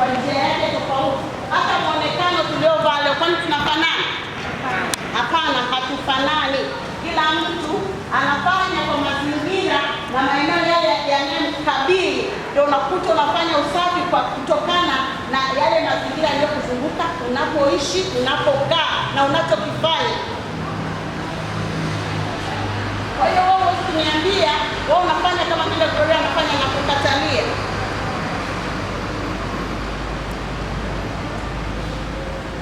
kwa njia yake tofauti. Hata muonekano tuliovaa leo, kwani tunafanana? Hapana, hatufanani. Kila mtu anafanya kwa mazingira na maeneo yale yanayomkabili, ndio unakuta unafanya usafi kwa kutokana na yale mazingira yanayokuzunguka, unapoishi, unapokaa na unachokifanya. Kwa hiyo wewe usiniambia wewe unafanya kama vile Gloria anafanya na kukatalia.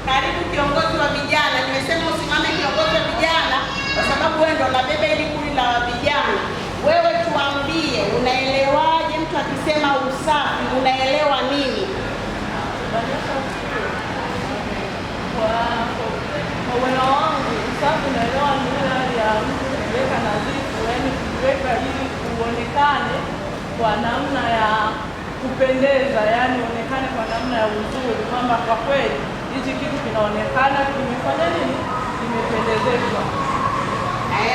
Karibu kiongozi wa vijana. Nimesema usimame kiongozi wa vijana kwa sababu wewe ndio unabeba hili kundi la vijana. Wewe tuambie, unaelewaje mtu akisema usafi, unaelewa nini? Kwa uelewa wangu, usafi naelewa ni ile hali ya mtu kuweka nadhifu, yaani kuweka ili uonekane kwa namna ya kupendeza, yaani uonekane kwa namna ya uzuri, kwamba kwa kweli hichi kitu kinaonekana kimefanya nini, kimependezeshwa.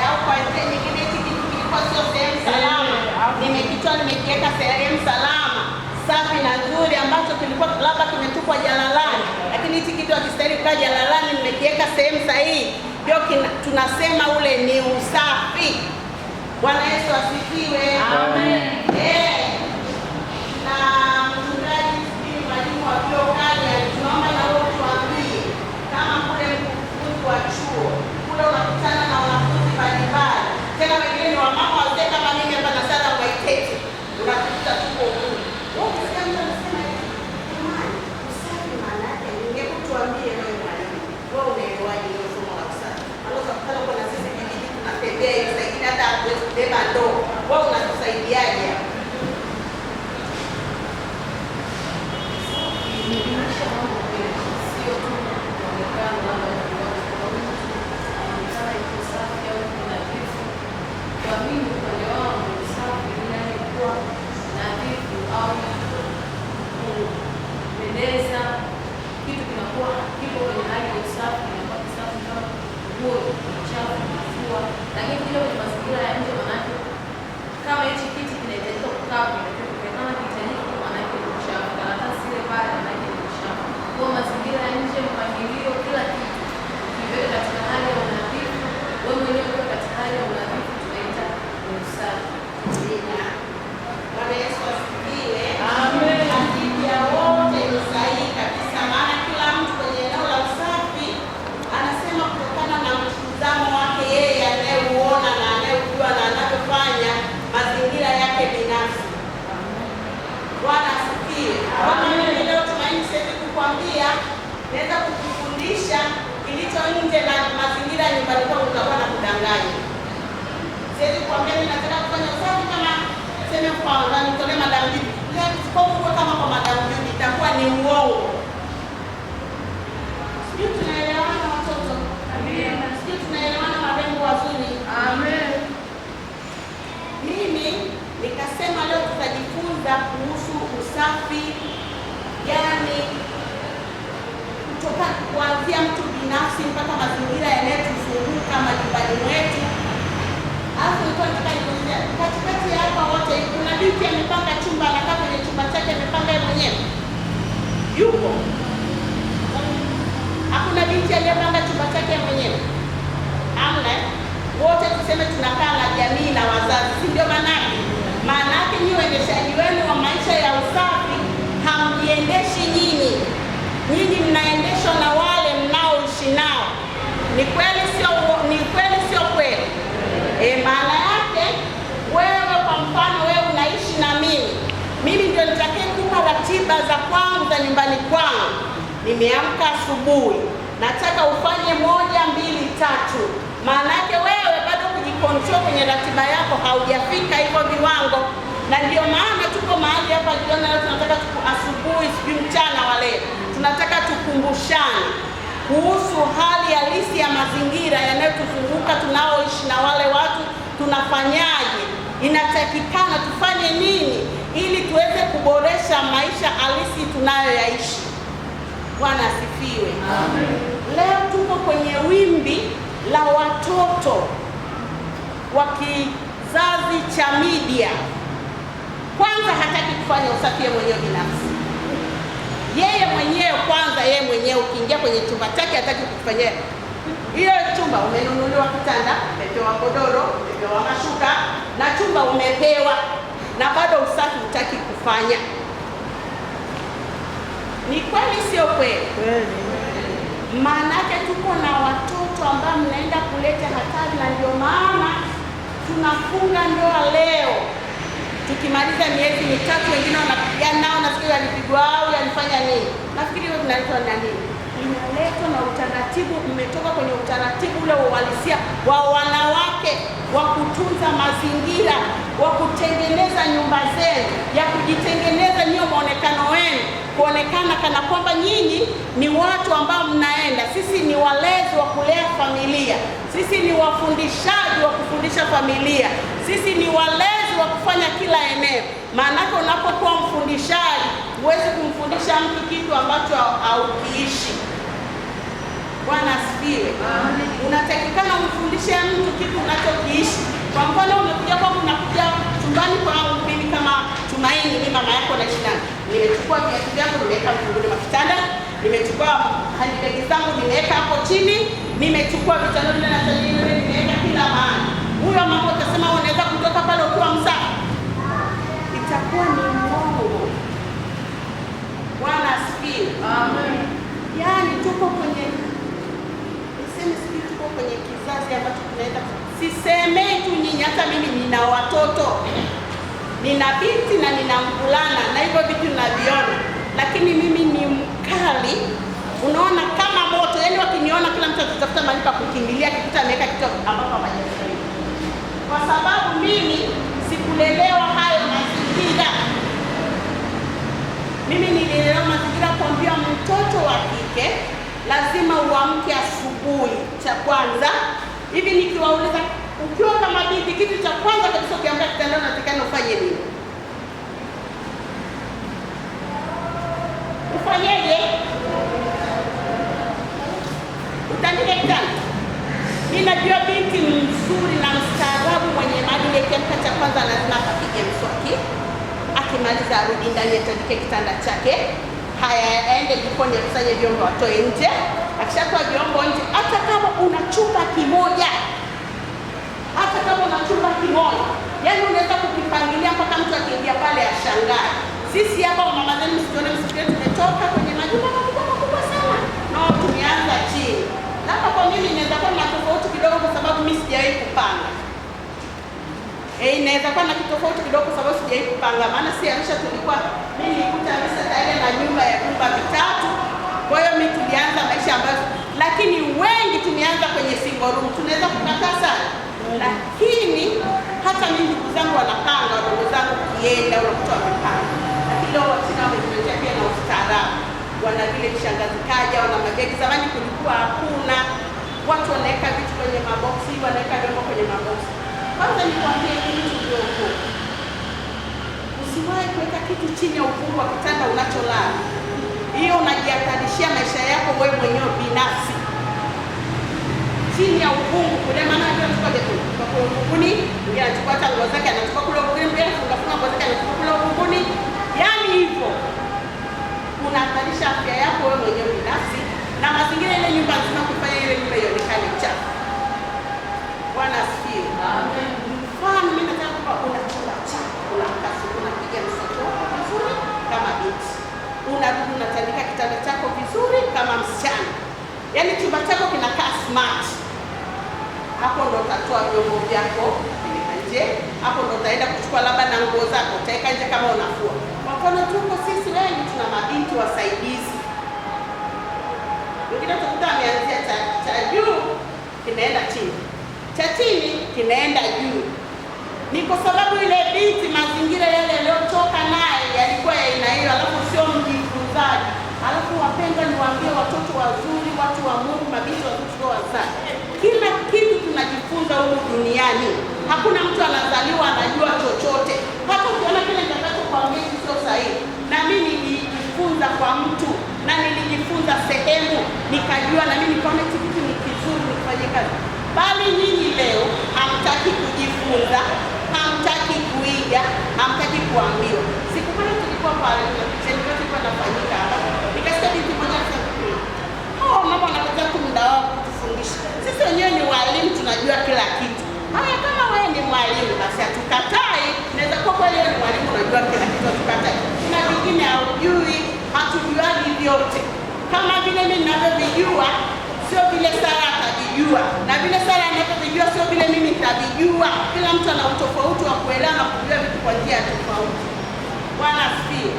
Au kwa njia nyingine hichi kitu kilikuwa sio sehemu salama, nimekitoa nimekiweka sehemu salama safi na nzuri, ambacho kilikuwa labda kimetupwa jalalani, lakini hichi kitu hakistahili kukaa jalalani, nimekiweka sehemu sahihi, ndio tunasema ule ni usafi. Bwana Yesu asifiwe. Amen. Na mchungaji sijui mwalimu wa Biokaja, tunaomba na wewe tuambie kama kule mkufunzi wa chuo kule unakutana na wanafunzi mbalimbali, tena wengine ni wamama wazee kama mimi hapa na Sara Waitete, unakuta tuko huko. Wewe ukisikia mtu anasema jamani, usafi maana yake nini? Hebu tuambie wewe mwalimu, wewe unaelewaje hilo somo la usafi? Anaweza kukutana kwa na sisi kijiji tunatembea hivi sasa hivi hata hatuwezi kubeba ndoo. Wewe unatusaidiaje? Lakini kile kwenye mazingira ya nje, manake kama hichi kiti kinahitajika kukaa kama kihitajika, manake ni uchafu. Karatasi ile pale, manake ni uchafu. Kwa mazingira ya nje, mpangilio, kila kitu kiweke katika hali ya unadhifu, wewe mwenyewe uko katika hali ya unadhifu, tunaita ni usafi. Bwana Yesu asifiwe. Amen. Akili ya wote ni sahihi kabisa, maana kila mtu kwenye eneo la usafi anasema kutokana na mtazamo wake yeye anayeuona na anayejua na anavyofanya mazingira yake binafsi. Bwana asifiwe. Kama mimi leo Tumaini siwezi kukwambia, naweza kukufundisha kilicho nje na mazingira ya nyumbani kwangu, utakuwa na kudanganya. Siwezi kukwambia mimi nataka kufanya usafi kama sema kwa ndani tole Madam Judy. Leo kwa kama kwa Madam Judy itakuwa ni uongo. Sisi tunaelewana watoto. Amen. Sisi tunaelewana marembo wazuri. Amen. Mimi nikasema leo tutajifunza kuhusu usafi, yani kutoka kuanzia mtu binafsi mpaka mazingira yanayotuzunguka majumbani mwetu. Alafu nilikuwa nataka nikwambie katikati ya hapa wote kuna binti amepanga chumba, anakaa kwenye chumba chake amepanga yeye mwenyewe. Yupo? Hakuna binti aliyepanga chumba chake mwenyewe. Hamna. Wote tuseme tunakaa na jamii na wazazi, si ndio? Maana yake nyinyi waendeshaji wenu wa maisha ya usafi hamjiendeshi nyinyi. Nyinyi mnaendeshwa na wale mnaoishi nao. Ni kweli sio? Ni kweli sio kweli? Maana yake wewe, kwa mfano wewe unaishi na mimi ndio nitakayekupa ratiba za kwangu za nyumbani kwangu. Nimeamka asubuhi, nataka ufanye 1, 2, 3. Maana yake wewe bado kujikontrol kwenye ratiba yako haujafika hivyo viwango, na ndio maana tuko mahali hapa jioni leo tunataka asubuhi, sijui mchana wale tunataka tukumbushane kuhusu hali halisi ya mazingira yanayotuzunguka tunaoishi na wale watu. Tunafanyaje? Inatakikana tufanye nini ili tuweze kuboresha maisha halisi tunayoyaishi? Bwana asifiwe. Amen. Leo tuko kwenye wimbi la watoto wa kizazi cha media. Kwanza hataki kufanya usafi mwenyewe binafsi. Yeye mwenyewe kwanza, yeye mwenyewe ukiingia kwenye chumba chake hataki kufanyia hiyo chumba. Umenunuliwa kitanda, umepewa godoro, umepewa mashuka na chumba umepewa, na bado usafi hutaki kufanya. Ni kweli sio kweli? Maanake tuko na watoto ambao mnaenda kuleta hatari, na ndio maana tunafunga ndoa leo. Tukimaliza miezi mitatu wengine wanapigana nao, nafikiri alipigwa au alifanya nini. Nafikiri wewe tunaitwa na nini? Inaletwa na utaratibu, mmetoka kwenye utaratibu ule wa uhalisia wa wanawake wa kutunza mazingira, wa kutengeneza nyumba zenu, ya kujitengeneza nyinyi muonekano wenu, kuonekana kana kwamba nyinyi ni watu ambao mnaenda. Sisi ni walezi wa kulea familia, sisi ni wafundishaji wa kufundisha familia, sisi ni walezi wa kufanya kila eneo. Maanake unapokuwa mfundishaji huwezi kumfundisha mtu kitu ambacho haukiishi. Bwana asifiwe. Unatakikana umfundishe mtu kitu unachokiishi. Kwa mfano umekuja kwangu, unakuja chumbani kwangu mimi kama Tumaini, mimi mama yako naishi naye. Nimechukua viatu vyangu nimeweka mfunguni mwa kitanda, nimechukua handbag zangu nimeweka hapo chini, nimechukua vitano vile na tani vile nimeweka kila mahali. Huyo mama utasema unaweza kutoka pale ukiwa msafi? Itakuwa ni mwongo. Bwana asifiwe. Amen. Yaani tuko kwenye kizazi ambacho tunaenda, sisemei tu nyinyi, hata mimi nina watoto, nina binti na nina mvulana, na hivyo vitu ninaviona, lakini mimi ni mkali, unaona kama moto. Yaani wakiniona kila mtu atatafuta mahali pa kukimbilia, kikuta ameweka kitu ambapo hajafanya, kwa sababu mimi sikulelewa hayo mazingira. Mimi nililelewa mazingira kuambia mtoto wa kike lazima uamke asubuhi. Cha kwanza hivi nikiwauliza, ukiwa kama binti, kitu cha kwanza kabisa ukiamka kitandani unatakana ufanye nini? Ufanyeje? Utandike kitanda. Mimi najua binti mzuri na mstaarabu mwenye maadili, kiamka cha kwanza lazima apige mswaki, akimaliza arudi ndani atandike kitanda chake. Haya, aende jikoni akusanye vyombo atoe nje. Akishatoa vyombo nje, hata kama una chumba kimoja, yaani unaweza kukipangilia mpaka mtu akiingia pale ashangae. Sisi hapa mama zenu msione msikie tumetoka kwenye majumba makubwa sana, na tumeanza chini. Na hapa kwa mimi inaweza kuwa na tofauti kidogo kwa sababu mimi sijawahi kupanga. Inaweza kuwa na kitofauti kidogo kwa sababu sijawahi kupanga. Maana si Arusha tulikuwa, mimi nilikuta Arusha tayari na nyumba ya vyumba vitatu. Kwa hiyo mimi tulianza maisha ambayo, lakini wengi tumeanza kwenye single room. Tunaweza kukataa sana. Lakini hata mimi ndugu zangu wanapanga, ndugu zangu kienda unakuta wamepanga. Lakini leo Wachina wametuletea pia na ustaarabu. Wana vile kishangazi kaja, wana mabegi. Zamani kulikuwa hakuna. Watu wanaweka vitu kwenye maboksi, wanaweka vyombo kwenye maboksi. Kwanza nikwambie kitu kidogo. Usiwahi kuweka kitu chini ya ufungu wa kitanda unacholala. Hiyo unajihatarishia maisha yako wewe mwenyewe binafsi. Chini ya ufungu kule, maana anachukua vitu kwa ufunguni, mwingine anachukua hata nguo zake anachukua kule ufunguni, mwingine funga nguo zake anachukua kule ufunguni. Yaani hivyo unahatarisha afya yako wewe mwenyewe binafsi na mazingira ile nyumba nzima, kufanya ile nyumba ionekane chafu. Bwana asifiwe. Amen. Mfano mimi nataka kwamba una chumba chako, unapiga mswaki vizuri kama binti, unarudi unatandika kitanda chako vizuri kama msichana, yaani chumba chako kinakaa smart. Hapo ndo utatoa vyombo vyako nje, hapo ndo utaenda kuchukua labda na nguo zako utaweka nje kama unafua. Kwa mfano tuko sisi wengi tuna mabinti wasaidizi, wengine utakuta ameanzia cha juu kinaenda chini, cha chini kinaenda juu. Ni kwa sababu ile binti mazingira yale yaliyotoka naye yalikuwa ya aina hiyo, alafu sio mjifunzaji. Alafu wapendwa, niwaambie watoto wazuri, watu wa Mungu, mabinti wazuri sio wazaa. Kila kitu tunajifunza huku duniani. Hakuna mtu anazaliwa anajua chochote. Hata ukiona kile nitakachokuambia sio sahihi, na mimi nilijifunza kwa mtu na nilijifunza sehemu nikajua, na mimi nikaona kitu ni kizuri nifanye kazi. Bali nyinyi leo hamtaki kujifunza, hamtaki kuiga, hamtaki kuambiwa. Siku moja tulikuwa pale na kitendo kilikuwa kinafanyika hapa. sisi wenyewe ni walimu, tunajua kila kitu. Haya, kama wewe ni mwalimu basi hatukatai. Inaweza kuwa kweli wewe ni mwalimu unajua kila kitu, hatukatai. Kuna vingine haujui, hatujuagi vyote. Kama vile mimi ninavyovijua sio vile Sara atajijua, na vile Sara anavyovijua sio vile mimi nitajijua. Kila mtu ana utofauti wa kuelewa na kujua vitu kwa njia tofauti. Bwana asifiwe.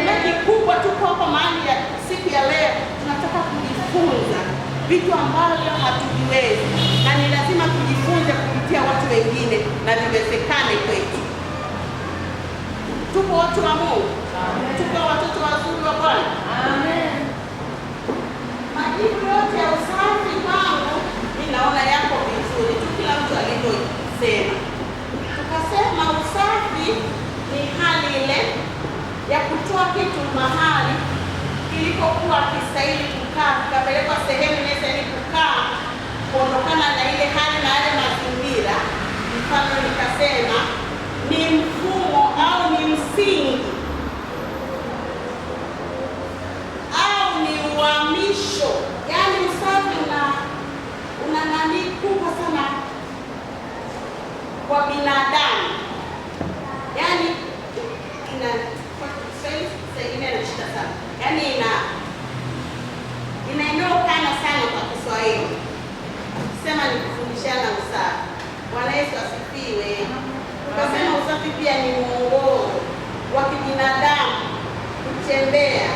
Na kikubwa tuko hapa mahali ya siku ya leo, tunataka kujifunza vitu ambavyo hatuviwezi, na ni lazima tujifunze kupitia watu wengine na viwezekane kwetu. Tupo watu wa Mungu, tupo watoto wazuri wa Bwana. Amen. Majibu yote ya usafi kwangu mimi naona yako vizuri tu, kila mtu alivyosema. Tukasema usafi ni hali ile ya kutoa kitu mahali kilipokuwa kistahili kukaa, kikapelekwa sehemu inayostahili kukaa, kuondokana na ile hali na yale mazingira. Mfano nikasema ni mfumo au ni msingi au ni uhamisho. Yaani usafi una nani kubwa sana kwa binadamu, yaani ina sana, yaani ina eneo pana sana kwa Kiswahili. Sema ni kufundishana usafi. Bwana Yesu asifiwe. Tukasema usafi pia ni mwongozo wa kibinadamu kutembea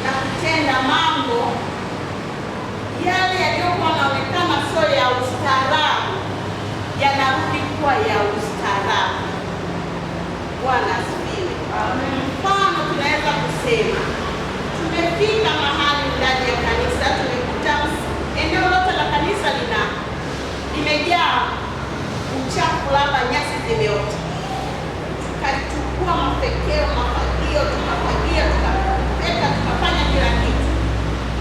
na kutenda mambo yale yaliyokuwa yanaonekana sio ya ustaarabu, yanarudi kuwa ya ustaarabu. Bwana asifiwe. Amen. Mfano tunaweza kusema tumefika mahali ndani ya kanisa, tumekuta eneo lote la kanisa limejaa uchafu, labda nyasi zimeota. Tukachukua mapekeo, mafagio, tukafagia, tukaweka, tukafanya kila kitu,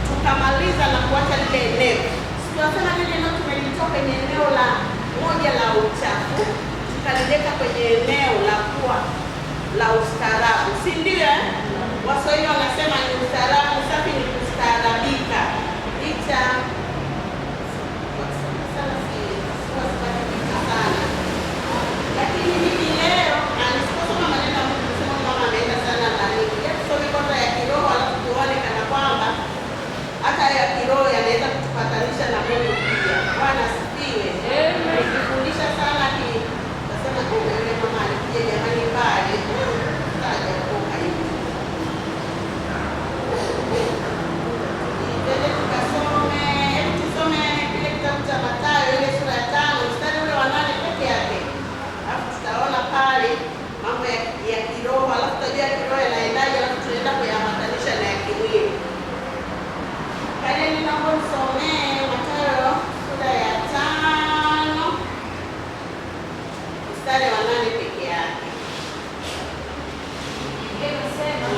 tukamaliza na kuacha lile eneo. Tunasema lile eneo tumelitoa kwenye eneo la moja la uchafu, tukalileta kwenye eneo la kuwa la ustaarabu, si ndio? Waswahili wanasema ni ustaarabu, usafi ni kustaarabika. Licha sana, lakini mimi leo alisoma maneno ya Mungu, kusema kama ameenda sana ndani. Tusome kwanza ya kiroho, alafu tuone kana kwamba hata ya kiroho yanaweza kutupatanisha na Mungu pia. Bwana asifiwe. Nikifundisha sana nasema yule mama alikuja jamani pale tusome kile kitabu cha Mathayo ile sura ya 5 mstari ule wa 8 peke yake, alafu tutaona pale mambo ya kiroho, alafu tutajua kiroho yanaendaje, alafu tunaenda kuyambatanisha na ya kimwili. Kale ninaomba msomee Mathayo sura ya 5 mstari wa 8 peke yake. Inasema,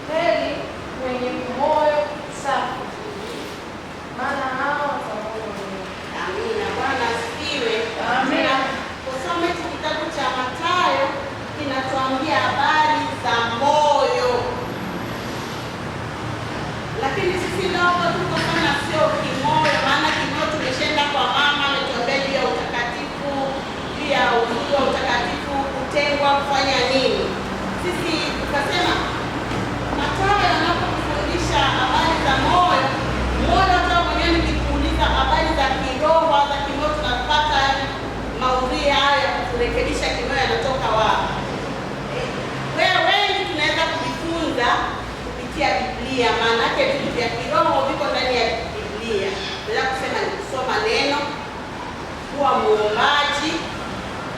heri wenye moyo safi, maana hao wataona Mungu. Amina. Bwana asifiwe. Amina. Kusoma hiki kitabu cha Mathayo kinatuambia habari za moyo, lakini sisi leo tuko sana sio kimoyo, maana kimoyo tumeshaenda kwa mama ametuambia juu ya utakatifu, juu ya uzuri wa utakatifu, kutengwa, kufanya nini. Sisi tukasema Mathayo anapofundisha habari za moyo, hata mwenyewe nikikuuliza habari za kiroho za kimoyo, tunapata maudhui hayo ya kuturekebisha kimoyo yanatoka wapi? Wengi tunaweza kujifunza kupitia Biblia, maana yake vitu vya kiroho viko ndani ya Biblia. Naweza kusema ni kusoma neno, kuwa muombaji.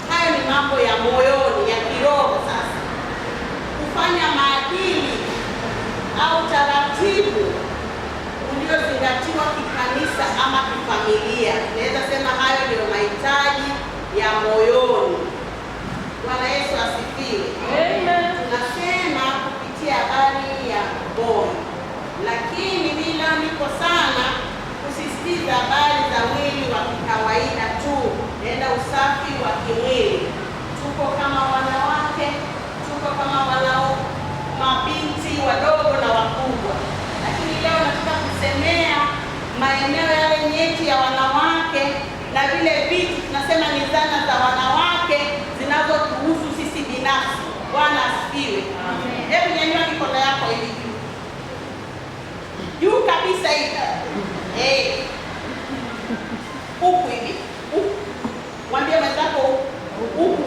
Hayo ni mambo ya moyoni, ya kiroho. Sasa kufanya maadili au taratibu uliozingatiwa kikanisa ama kifamilia, tunaweza sema hayo ndio mahitaji ya moyoni. Bwana Yesu asifiwe. Amen. Tunasema kupitia habari ya moyo, lakini mimi leo niko sana kusisitiza habari za mwili wa kawaida tu, nenda usafi wa kimwili. Tuko kama wanawake, tuko kama mabinti wadogo na wakubwa, lakini leo nataka kusemea maeneo yale nyeti ya wanawake Huku hivi. Mwambie mwenzako huku.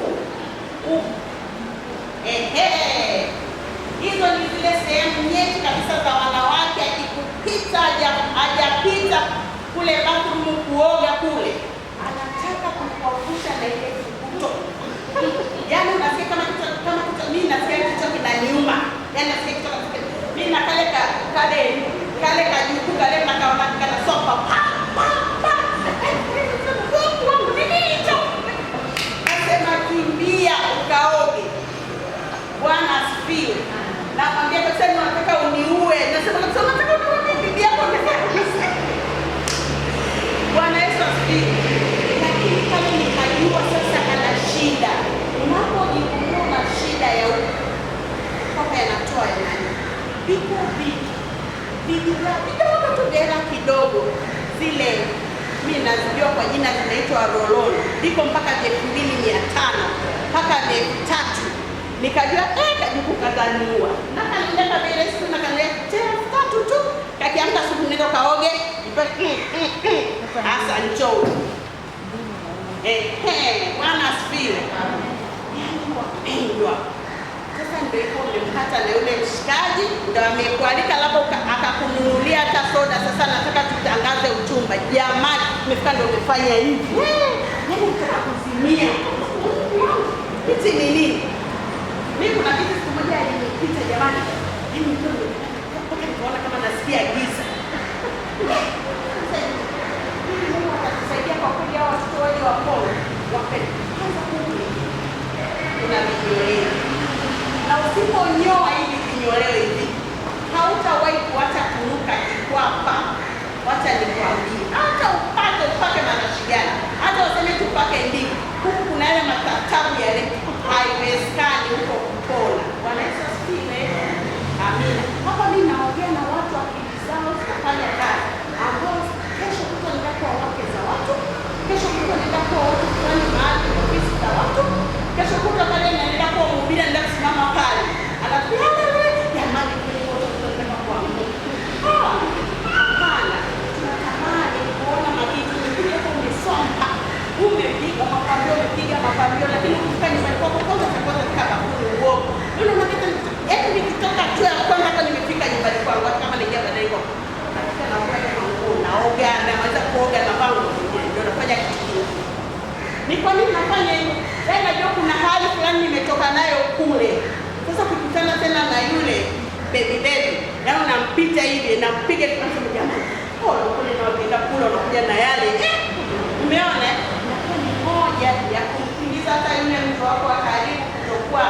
Hizo ni zile sehemu nyeti kabisa za wanawake. Akikupita hajapita kule bathroom kuoga kule, anataka kukufusha na ile kibuto. Yaani unasikia kama mimi nasikia kichwa kinaniuma. Yaani nasikia kichwa mimi na kale kajuku kale nakaona kana sofa. Nasema kimbia ukaoge. Bwana asifiwe. Nakwambia kwa sababu nataka uniue. Nasema nataka uniue bibi yako nataka. Bwana Yesu asifiwe. Lakini kama nikajua sasa ana shida. Unapojikuta na shida ya papa yanatoa nani? Biko vidora kidogo zile mimi nazijua kwa jina zinaitwa rololo. Biko mpaka 2500 mpaka 3000. Nikajua kajuku kadhaniwa. Na kanileta vile siku na kanileta 3 tu. Kakiamka asubuhi nenda kaoge. Asa njoo. Bwana asifiwe. Wapendwa. Sasa ndio iko umemkata na yule mshikaji, ndio amekualika labda akakununulia hata soda. Sasa nataka tutangaze uchumba. Jamani, umefika ndio umefanya hivi. Yaani unataka kuzimia. Hizi ni nini? Mimi kuna kitu siku moja alinipita jamani. Mimi nikaona kama nasikia giza. Mungu atatusaidia kwa kweli hao watoto wale wa Paul. Wapende. Kwanza kuna vinyoleo. Na usiponyoa hivi vinyoleo hivi, hautawahi kuacha kunuka kikwapa. Wacha nikwambie. Hata upake marashi gani. Hata useme tupake ndimu. Huku kuna yale matatabu yale haiwezekani huko kupona. Bwana Yesu asifiwe. Amina. Hapa mimi naongea na watu akili zao zinafanya kazi. Ambao kesho kutwa nenda kwa wake za watu. Kesho kutwa nenda kwa watu fulani mahali ofisi za watu. Kesho kutwa pale naenda kwa mhubiri nenda kusimama pale. Anakuja wewe jamani kule wote tunataka kwa Mungu. Hapana. Tunatamani kuona majibu kuja kwa umesomba. Umepiga mapambio lakini ukifika nyumbani kwako kwanza kama kule uoga. Ndio unataka yaani nikitoka tu ya kwanza kama nimefika nyumbani kwangu kama ningia baadaye kwa. Katika na kwenda kwangu naoga na mwanza kuoga na bangu ndio nafanya kitu kingine. Ni kwa nini nafanya hivyo? Yaani najua kuna hali fulani nimetoka nayo kule. Sasa kukutana tena na yule baby yaani unampita hivi na mpiga tunasema jamani. Kule na wapenda kula unakuja na yale. Umeona? Moja ya kumkimbiza hata yule mtu wako wa karibu kutokuwa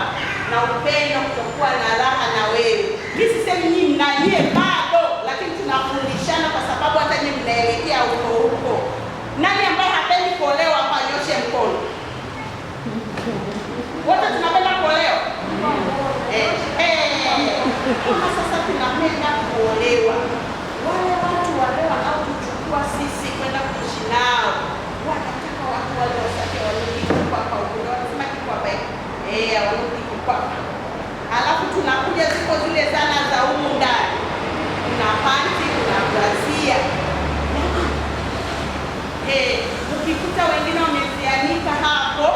na upendo, kutokuwa na raha na wewe. Mimi sisemi nyinyi mnanyie bado, lakini tunafundishana kwa sababu hata nyinyi mnaelekea huko. Nani ambaye hapendi kuolewa hapa nyoshe mkono? Wote tunapenda kuolewa? Kama sasa tunapenda kuolewa. Wale watu wale wanaotuchukua sisi kwenda kuishi nao. Wanataka watu wale wasake warudi kwa huko. Wanasema kikwapa warudi kikwapa. Alafu tunakuja ziko zile zana za humu ndani. Kuna panti, kuna brazia. Ukikuta wengine wamezianika hapo,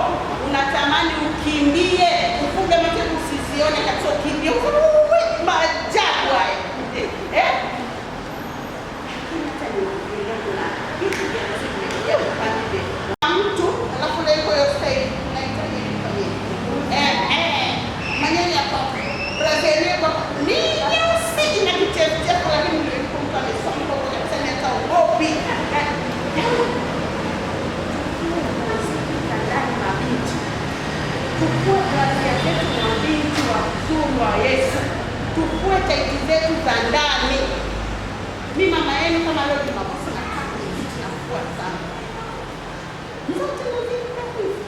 unatamani ukimbie, ufunge macho usizione kabisa ukimbie. Maajabu haya. Mtu alafu leo hiyo style unahitaji kufanya maneno ya kwa Brazil kwa ni nyeusi na kichefuchefu lakini ndio mtu amesoma kwa kabisa ni hata ugopi. Tukue grazia zetu na binti wa uzuri wa Yesu. Tukue taiti zetu za ndani. Mimi mama yenu kama leo Jumamosi nakaa kwenye nafua sana. Zote nazika hivi.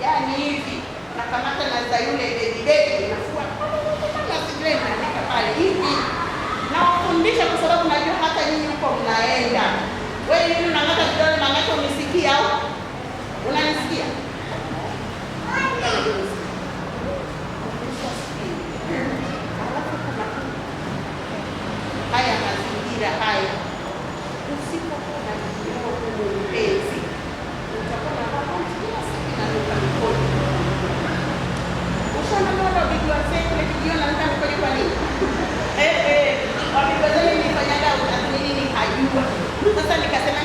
Yaani hivi nakamata na za yule baby nafua. Kama sijui naandika pale hivi. Nawafundisha kwa sababu najua hata nyinyi huko mnaenda. Wewe hivi unangata vidole manake unisikia au? Unanisikia? Haya mazingira haya mpenzi. Utakuwa na baba kila siku inanuka mikono. Ushaona baba bibi wazee kule kijio na nuka mikono kwa nini? Wabibi wazee nilifanyaga utathmini nikajua. Sasa nikasema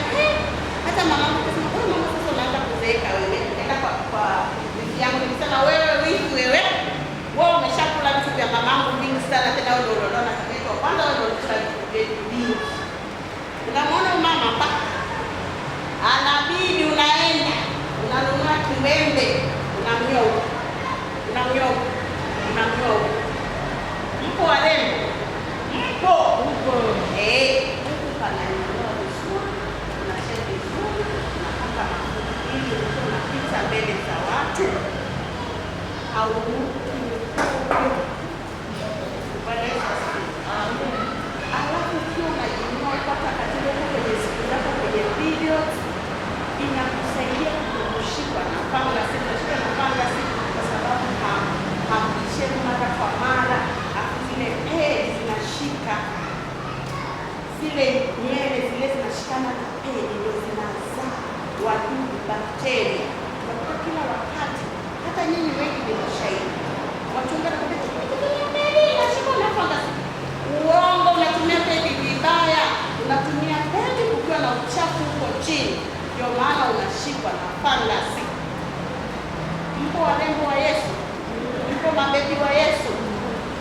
hata mamangu akasema wewe mama sasa unaanza kuzeeka wewe. Nenda kwa bibi yangu nikisema wewe wifi wewe umeshakula vitu vya mamangu vingi sana tena wewe ndio unaona kwa kwanza wewe ndio unakula vitu vingi. Unamwona mama hapa anabidi unaenda unanunua kiwembe unamnyoa mpo warembo mpo pananyoa vizuri unashea vizuri unapaka mafuta ili unapita mbele za watu au alafu ukiwa unajinua pata katika kwenye siku zako kwenye video inakusaidia kushikwa na fangasi, unashikwa na fangasi kwa sababu hamchemi mara kwa mara, afu zile pedi zinashika zile nywele zile zinashikana na pedi ndio zinazaa wadudu bakteria kwa kila wakati. Hata nyinyi wengi ni mashahidi. Watu wengi wanakuambia pedi inashikwa na fangasi. Uongo, unatumia pedi vibaya. Unatumia pedi kukiwa na uchafu huko chini. Ndio maana unashikwa na fangasi. Mpo warembo wa Yesu. Mpo mabebi wa Yesu.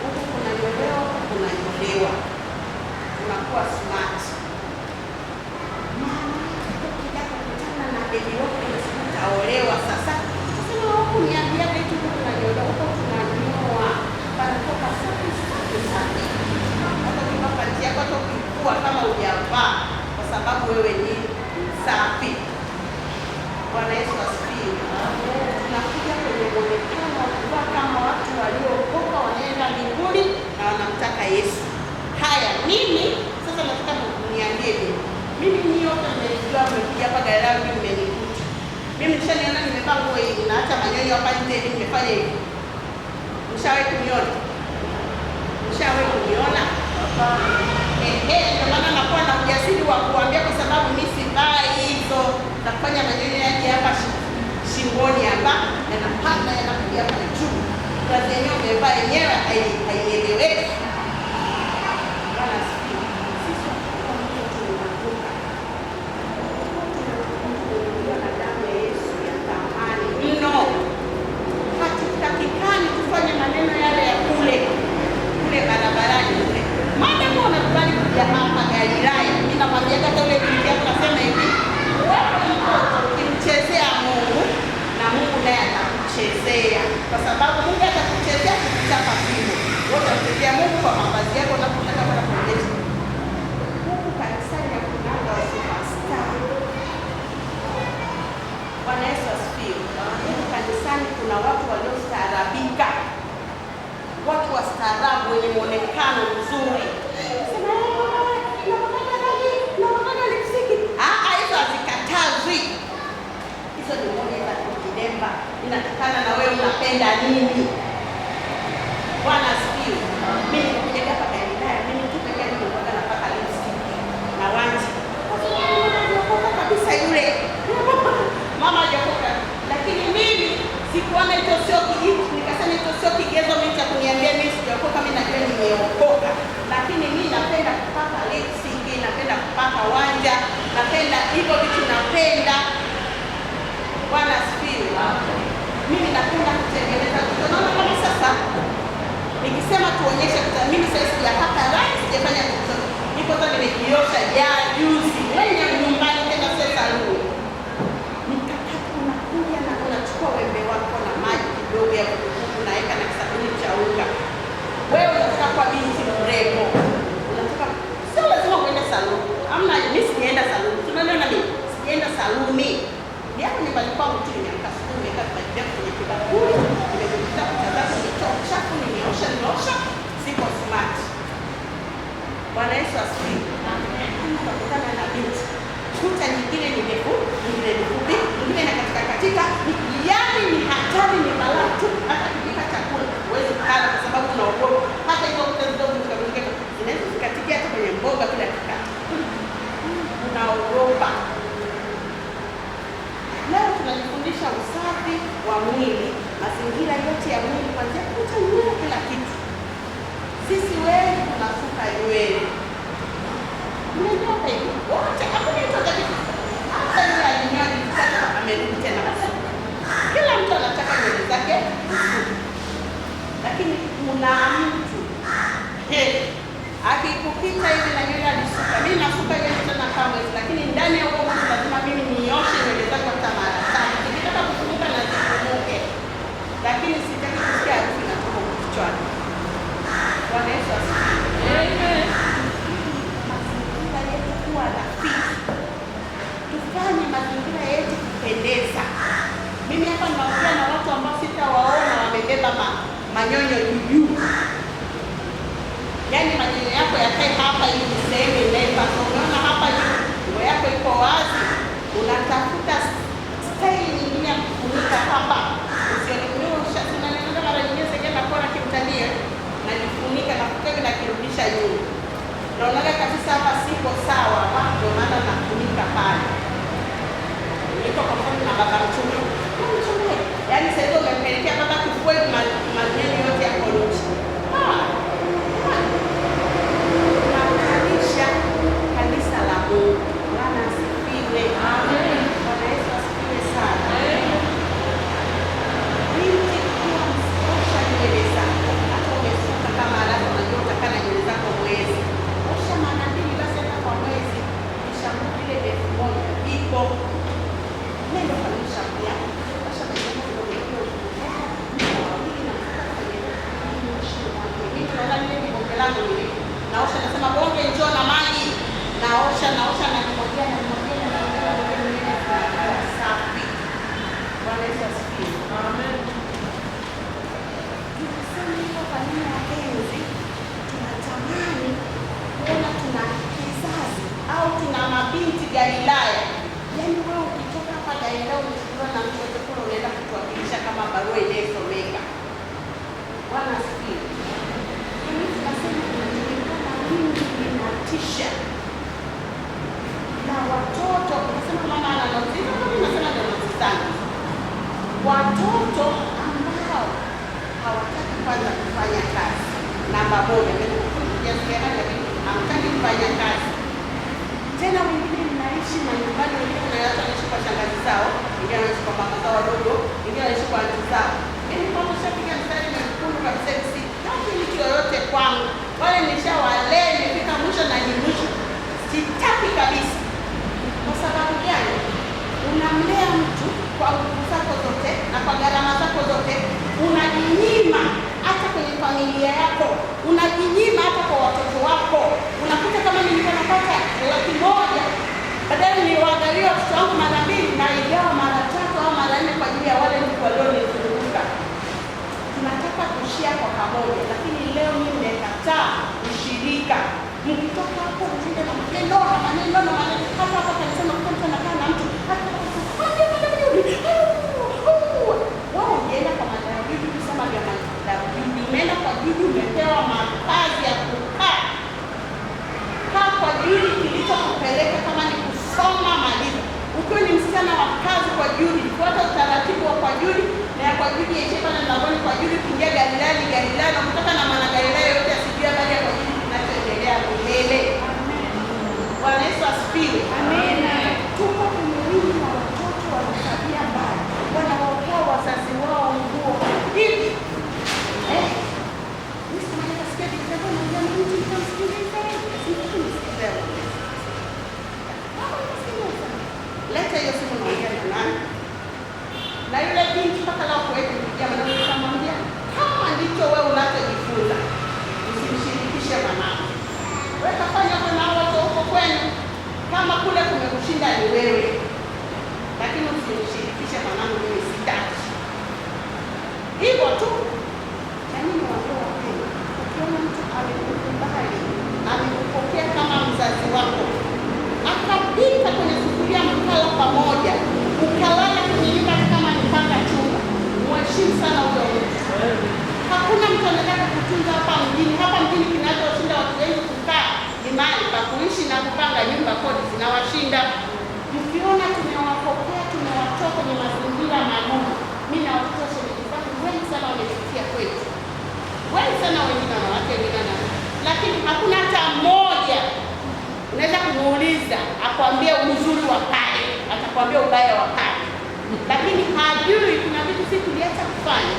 Huku kunanyolewa, kunanyolewa. Unakuwa smart. Mama, ukija kukutana na bebi wako utaolewa sasa. Sasa huku niambia vitu kunanyolewa, huko kunanyoa. Panatoka safi safi. Hata ukivaa panti yako hata ukikua kama hujavaa kwa sababu wewe ni safi. Bwana Yesu asifiwe. Tunakuja kwenye mwonekano wa kuvaa kama watu waliookoka wanaenda mbinguni na wanamtaka Yesu. Haya, mimi sasa nataka niambie mimi nyote nimejua mmekuja hapa Galilaya mmenikuta. Mimi nishaniona nimevaa nguo hii na hata manyonyo hapa nje hivi nimefanya hivi. Mshawahi kuniona? Mshawahi kuniona? Ndio maana nakuwa na ujasiri wa kuambia kwa sababu mimi sivai hizo na kufanya manyonyo yake hapa shingoni hapa na napanda yanakuja hapa juu. Kazi yenyewe umevaa yenyewe haieleweki. Bwana asifiwe. Sisi kwa mtu tunavuka. Na damu ya Yesu ya thamani mno. Hatutakikani kufanya maneno yale ya kule barabarani kule. Maadamu unakubali kuja hapa Galilaya, mimi namwambia hata yule binti yako nasema hivi, wewe mtoto ukimchezea Mungu na Mungu naye atakuchezea. Kwa sababu Mungu atakuchezea kukuchapa fimbo. Wewe utamchezea Mungu kwa mavazi yako unapotaka kwenda kuendesha. Huku kanisani ya kunanga wa superstar. Bwana Yesu asifiwe. Huku kanisani kuna watu waliostaarabika. Watu wastaarabu wenye muonekano mzuri. Sema na lipsiki. Hizo hazikatazwi. Hizo ni moja za kujidemba. Inatakana na wewe unapenda nini? Bwana asifiwe. Mimi nikuja hapa Galilaya, mimi tu pekee yangu ndio napaka lipstick na wanji. Hajaokoka kabisa yule. Mama hajaokoka. Lakini mimi sikuona hicho sio kitu, nikasema hicho sio kigezo mimi cha kuniambia mimi sijaokoka, mimi najua nimeokoka. Lakini mimi napenda kupaka lipstick, napenda kupaka wanja, napenda hivyo vitu napenda. Bwana asifiwe. Mimi napenda kutengeneza. Unaona kama sasa nikisema tuonyeshe mimi sasa sijapaka rangi, sijafanya kitu. Niko sasa nimejiosha juzi. Wewe nyumbani tena sasa saluni. Unakuja na unachukua wembe wako na maji kidogo ya vuguvugu unaweka na sabuni cha unga. Wewe unataka kwa binti mrembo. Unataka sio lazima uende saluni. Amna mimi sijaenda saluni. Tunaona mimi sijaenda saluni. Ni hapo nyumbani kwangu tu nimeamka asubuhi nimekaa kwenye kwenye kibakuli, nimekuta kutazama mito chafu nimeosha siko smart. Bwana Yesu asifiwe. Tunakutana na binti. Kuta nyingine ni ndefu, nyingine ni fupi, nyingine na katika yaani ni hatari, ni balaa tu. Hata kupika chakula huwezi kula kwa sababu unaogopa. Hata hizo kuta ndogo zinaweza zikatikia hata kwenye mboga bila kikati. Unaogopa. yaani majini yako yakae hapa hivi sehemu inaipasa. Unaona hapa nguo yako iko wazi, unatafuta staili nyingine ya kufunika hapa. Usionyesha tunanenda mara nyingine sasa nakora kimtania najifunika na kutoka na kirudisha nyuma. Naona kabisa hapa sipo sawa, ndio maana nafunika pale. Niko kwa mfano na baba mchungu. Yaani sasa hiyo umempelekea mpaka kufua maneno yote ya korochi. Kanisa la Mungu. Bwana asifiwe. Amen. Bwana Yesu asifiwe sana. Binti kuwa msosha nywele zako. Hata umesuka kama alafu unajua utakana nywele zako mwezi. Osha mara 2 basi hata kwa mwezi. Kisha ile 1000 ipo. Nenda kanisha pia. Osha nywele zako kidogo. Mimi naona mimi bonge langu hili. Naosha nasema bonge njoo na maji. Naosha na nimwagia safi. Bwana Yesu asifiwe. Amen. Tukisema hivyo kwa nini wapenzi, tunatamani kuona tuna kizazi au tuna mabinti Galilaya. Yaani wewe ukitoka hapa Galilaya umechukuliwa na mtu wote kule unaenda kutuwakilisha kama barua inayosomeka. Bwana asifiwe. Mimi tunasema tunajulikana wingi linatisha. Na watoto, unasema mama ana noti, mimi nasema ndio noti sana. Watoto ambao hawataki kwanza kufanya kazi. Namba 1, hamtaki kufanya kazi. Tena wengine mnaishi manyumbani, wengine mnaacha wanaishi kwa shangazi zao, wengine wanaishi kwa mama zao wadogo, wengine wanaishi kwa aunti zao. Yaani kwa mshapiga mstari mwekundu kabisa hivi. Hata mtu yoyote kwangu, wale nishawalea nimefika mwisho na ni mwisho. Sitaki kabisa. Kwa sababu gani? Unamlea mtu kwa nguvu zako zote na kwa gharama zako zote, unajinyima hata kwenye familia yako, unajinyima hata kwa watoto wako. Unakuta kama nilikuwa napata 1,000, badala niwaangalie watoto wangu mara 2 na igawa mara 3 au mara 4 kwa ajili ya wale mtu walionizunguka. Tunataka kushia kwa pamoja, lakini leo mimi nimekataa ushirika. Mkitoka hapo mtinde na maneno hapa kanisani kwa mtu anakaa na mtu wao unaenda kwa madaraja kusema vya madaraja, umeenda kwa jiji, umepewa mavazi ya kukaa kwa jiji kilichokupeleka. Kama ni kusoma maliza, ukiwa ni msichana wa kazi kwa jiji, fuata utaratibu wa kwa jiji na ya kwa jiji yeche pale mlangoni kwa jiji, kuingia Galilaya na kutoka na mwana Galilaya yote asijue habari ya kwa jiji kinachoendelea milele. Bwana Yesu asifiwe. Amen. Tuko kwenye wingi wa watoto wa tabia mbaya, wanawaokoa wazazi wao nguo hivi. Leta hiyo simu naongea na nani? Na yule binti mpaka leo kuweka kupigia maneno nikamwambia, kama ndicho wewe unachojifunza, usimshirikishe mwanao. Wewe kafanya kwa nao watu huko kwenu. Kama kule kumekushinda ni wewe. Lakini usimshirikishe mwanangu, mimi sitaki. Hivyo tu. Yaani ni watu wapenda. Ukiona mtu amekukubali, amekupokea kama mzazi wako, akapika kwenye sufuria mkala pamoja, ukalala kwenye nyumba kama nipanga chumba, mheshimu sana huyo mtu. Hakuna mtu anataka kutunza hapa mjini. Hapa mjini kinachoshinda watu wengi kukaa ni mali pa kuishi na kupanga nyumba, kodi zinawashinda. Mkiona tumewapokea, tumewatoa kwenye mazingira magumu. Mimi na watoto shemeji zangu wengi sana wamefikia kwetu. Wengi sana, wengine wanawake, wengine na. Lakini hakuna hata mmoja unaweza kumuuliza akwambie uzuri wa pale, atakwambia ubaya wa pale. Lakini hajui kuna vitu sisi tuliacha kufanya.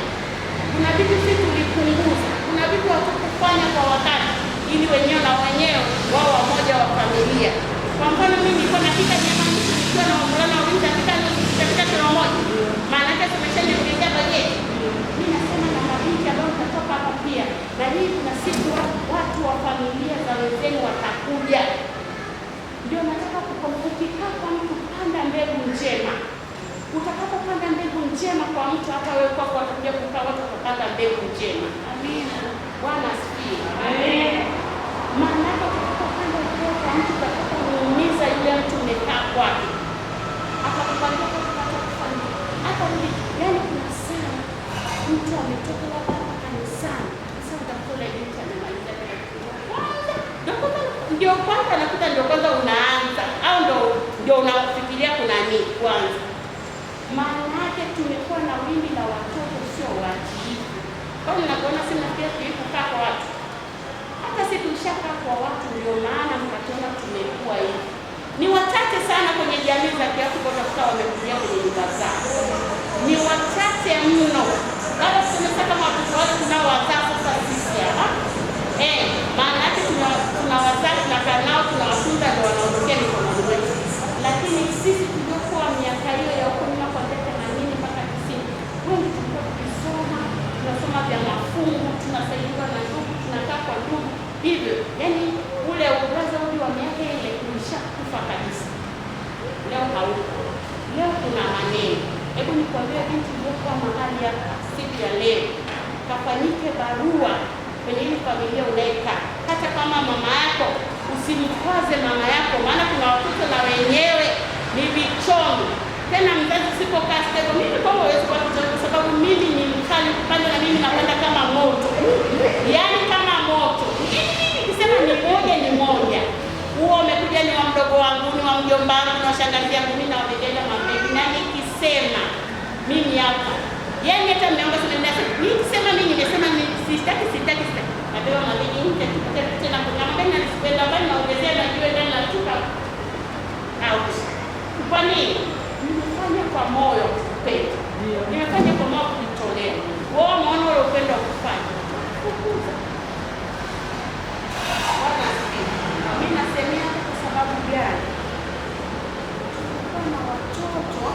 Kuna vitu sisi tulipunguza. Kuna vitu hatukufanya kwa wakati ili wenyewe na wenyewe wao wamoja wa familia. Kwa mfano mimi nilikuwa napika nyama nikiwa na wavulana wawili katika kilo moja. Maana yake tumeshaniongezea bajeti. Mimi nasema na mabinti ambao tutatoka hapa pia. Na hii kuna siku watu wa familia za wenzenu watakuja. Ndio nataka kukumbukikaa kwa mtu, panda mbegu njema. Utakapopanda mbegu njema kwa mtu, hata wewe kwako watakuja kukaa watu wakapanda mbegu njema. Amina. Bwana asifiwe. Amen. ndio kwanza nakuta ndio kwanza unaanza au ndio unafikiria kuna nini kwanza. Maana yake tumekuwa na wimbi la watoto sio wajibu. Kwa hiyo ninakuona sina pia kukaa kwa watu. Hata sisi tulishakaa kwa watu, ndio maana mkatuona tumekuwa hivi. Ni wachache sana kwenye jamii za Kiafrika utakuta wamekuja kwenye nyumba zao. Ni wachache mno. Labda tuseme kama watoto wale tunaowazaa sasa sisi hapa. Maana yake tunawazaa, tunakaa nao, tunawatunza, ndio wanaondokea mikononi mwetu. Lakini sisi tuliokuwa miaka hiyo ya huko nyuma kuanzia 80 mpaka 90, wengi tulikuwa tukisoma, tunasoma vya mafungu, tunasaidiwa na ndugu, tunakaa kwa ndugu. Hivyo, yaani ule ubraza ule wa miaka ile ulishakufa kabisa. Leo hauko. Leo kuna maneno. Hebu nikwambie binti uliokuwa mahali hapa siku ya leo, kafanyike barua kwenye ile familia unayekaa. Hata kama mama yako, usimkwaze mama yako, maana kuna watoto na wenyewe ni vichomi. Tena mzazi usipokaa stable, mimi kama huwezi kuwa kichomi kwa sababu mimi ni mkali kupanda na mimi nakwenda kama moto. Yaani kama moto. Nikisema ni moja ni moja. Huo umekuja ni wa mdogo wangu, ni wa mjomba wangu, na shangazi yangu, mimi na wabegenda mabegi. Na nikisema mimi hapa, yaani hata mmeomba sana nikisema mimi nimesema ni sitaki. Nabeba mabegi nje tena kuna mbele na nisipenda mbali naongezea na jiwe ndani na chupa. Out. Kwa nini? Nimefanya kwa moyo kupenda. Nimefanya kwa moyo kujitolea. Wao maana ule upendo wa kufanya. Kukuza. Mimi nasemea kwa sababu gani? Kuna watoto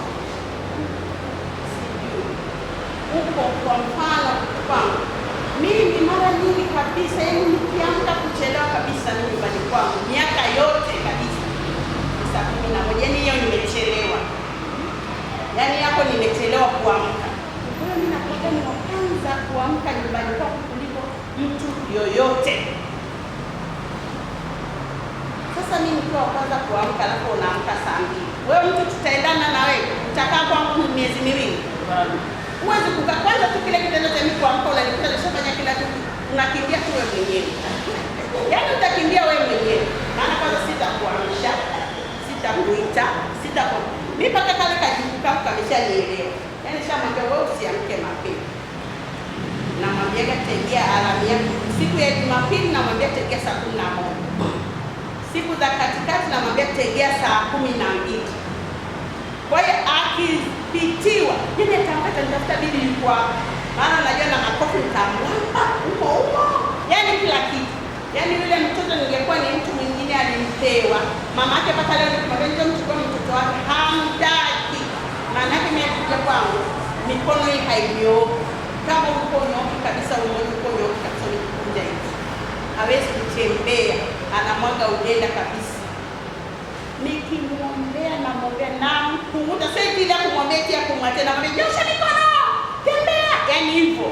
huko kwa mfano kwangu. Mimi mara nyingi kabisa, yaani nikiamka kuchelewa kabisa nyumbani kwangu, miaka yote kabisa, saa 11, yaani hiyo nimechelewa. Yaani hapo nimechelewa kuamka. Kwa hiyo mimi nakuwa ni wa kwanza kuamka nyumbani kwangu kuliko mtu yoyote. Sasa mimi nikiwa wa kwanza kuamka, alafu unaamka saa 2. Wewe mtu tutaendana na wewe, utakaa kwangu miezi miwili. Huwezi kukaa. Kwanza tu kile kitendo cha mimi kuamka unanikuta nishafanya kila kitu, unakimbia tu wewe mwenyewe. Yaani utakimbia wewe mwenyewe. Maana kwanza sitakuamsha, sitakuita, mimi mpaka kale kajibu kangu kameshanielewa. Yaani shamwambia wewe usiamke mapema. Namwambia tegea alamu yako. Siku ya Jumapili namwambia tegea saa 11. Siku za katikati namwambia tegea saa 12. Kwa hiyo akipitiwa, yeye atamkata nitafuta bibi yuko hapa. Maana najua na makofi nitamwapa huko. Yaani kila kitu. Yaani yule mtoto ningekuwa ni mtu mwingine alimpewa. Mama yake mpaka leo nikimwambia ndio mchukue mtoto wake hamtaki. Maana yake mimi kuja kwangu mikono hii hainyoki. Kama uko nyoki kabisa, uko nyoki kabisa nikikuja hivi. Hawezi kutembea, anamwaga udenda kabisa. Nikimwombea na mwombea na mkunguta sasa bila kumwambia tia kumwacha na mwambia nyosha mikono, tembea, yaani hivyo.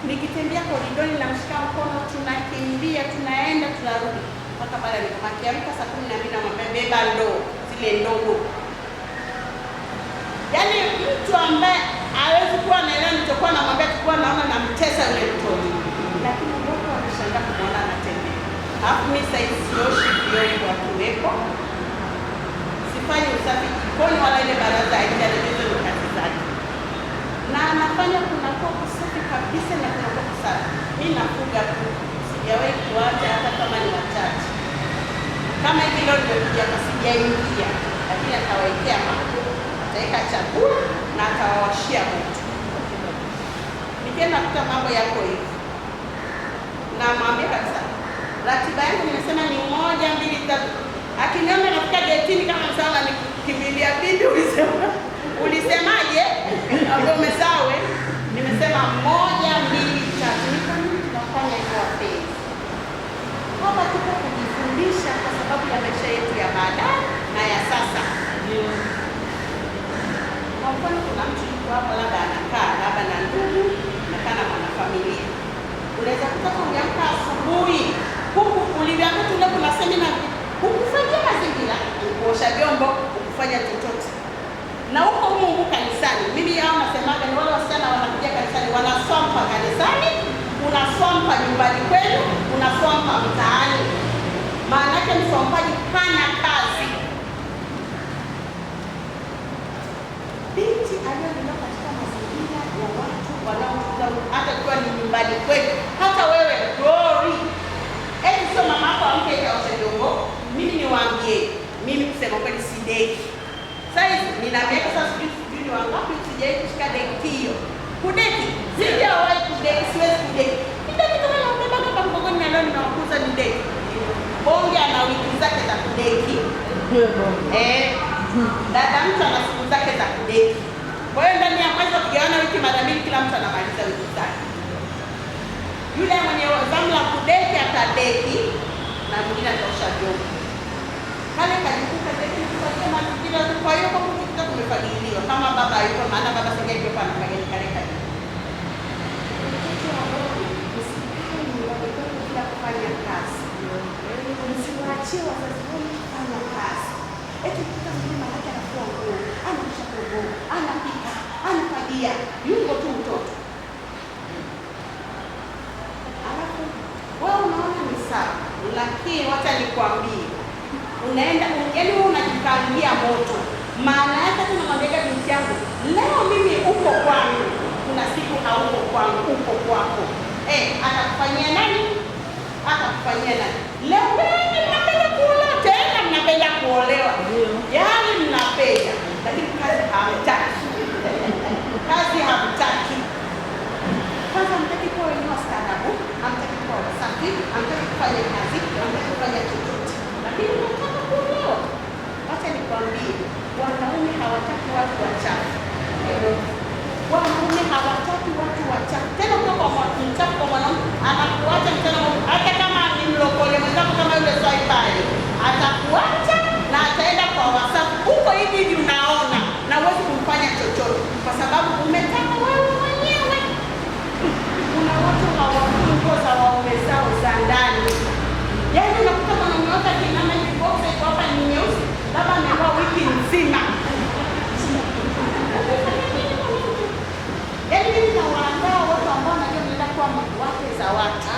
Nikitembea koridoni na mshika mkono, tunakimbia, tunaenda, tunarudi. Mpaka pale nikamkiamka saa 12 na mwambia beba ndoo zile ndogo. Yaani mtu ambaye hawezi kuwa anaelewa nilichokuwa namwambia, tulikuwa naona namtesa yule mtoto. Lakini wote wameshangaa kumwona anatembea. Alafu mimi sasa sioshi vyombo wakiwepo. Sifanyi usafi jikoni wala ile baraza haijalizo ni kazi zake. Na anafanya kunakuwa kusafi kabisa na kunakuwa kusafi. Mimi nafuga tu. Sijawahi kuacha hata kama ni wachache. Kama hivi leo nimekuja sijaingia, lakini atawekea mambo. Ataweka chakula na atawawashia moto. Nikienda kuta mambo yako hivi. Na mwambie kabisa, ratiba yangu nimesema ni 1, 2, 3. Akiniona nafika getini kama msala nikimbilia bibi, ulisemaje? Hapo umesawe. Nimesema 1, 2, 3. Niko nini tunafanya hivyo wapenzi? Hapa tuko kujifundisha kwa sababu ya maisha yetu ya baadaye na ya sasa. Kwa mfano kuna mtu yuko hapa labda anakaa labda na ndugu, anakaa na mwanafamilia. Unaweza kutoka umeamka asubuhi, huku ulivyamka tule kuna semina, ukufanyia mazingira, kuosha vyombo, ukufanya chochote. Na huko Mungu kanisani, mimi hao nasemaga ni wale wasichana wanakuja kanisani, wanaswampa kanisani, unaswampa nyumbani kwenu, unaswampa mtaani. Maana yake kufanya kazi. Binti aliyolelewa katika mazingira ya watu wanaokuza, hata kwa ni nyumbani kwetu, hata wewe Glory, sio mama yako amke aoshe vyombo. Mimi niwaambie, mimi kusema kweli sideki. Sasa nina miaka sasa sijui ni wangapi sijai kushika deki hiyo. Kudeki, sijawahi kudeki, siwezi kudeki. Kideki kama naomba kama mgongoni na leo ninawakuza ni deki. Bonge ana wiki zake za kudeki. Dada mtu ana siku zake za kudeki. Kwa hiyo ndani ya mwezi ukiona wiki mara mbili kila mtu anamaliza wiki zake. Yule mwenye zamu la kudeki atadeki na mwingine ataosha vyombo. Kale kajikuta deki kwa mazingira. Kwa hiyo kwa kukuta kumefadhiliwa kama baba yuko, maana baba sasa yuko anafanya kale kaji. Bila kufanya kazi. Msiwaachie wazazi wenu kufanya kazi. Eti kila mtu mara yake anafua nguo, anaosha nguo, anapika, anafagia, yuko tu mtoto. Alafu wewe unaona ni sawa, lakini wacha nikwambie, unaenda yaani wewe unajipangia moto. Maana yake tunamwambia binti yangu, leo mimi uko kwangu, kuna siku hauko kwangu, uko kwako. Atakufanyia nani? Atakufanyia nani? Leo wengi mnapenda kuolewa, tena mnapenda kuolewa. Yaani mnapenda, lakini kazi hamtaki. Kazi hamtaki. Kwanza hamtaki kuwa wenye wastaarabu, hamtaki kuwa wasafi, hamtaki kufanya kazi, hamtaki kufanya chochote. Lakini mnataka kuolewa. Wacha nikwambie, wanaume hawataki watu wachafu. Wanaume hawataki watu wachafu. Tena kwa mchafu kwa mwanaume, anakuacha mchana hata kama ni mlokole mwenzako kama yule Swahili, atakuacha na ataenda kwa wasafi. Huko hivi unaona na huwezi kumfanya chochote kwa sababu umetaka wewe mwenyewe. Kuna watu hawafui nguo za waume zao za ndani. Yaani unakuta mwanaume wote akinama hivi boxe iko hapa ni nyeusi, labda amevaa wiki nzima. Yaani mimi nawaandaa watu ambao najua mnaenda kuwa wake za watu.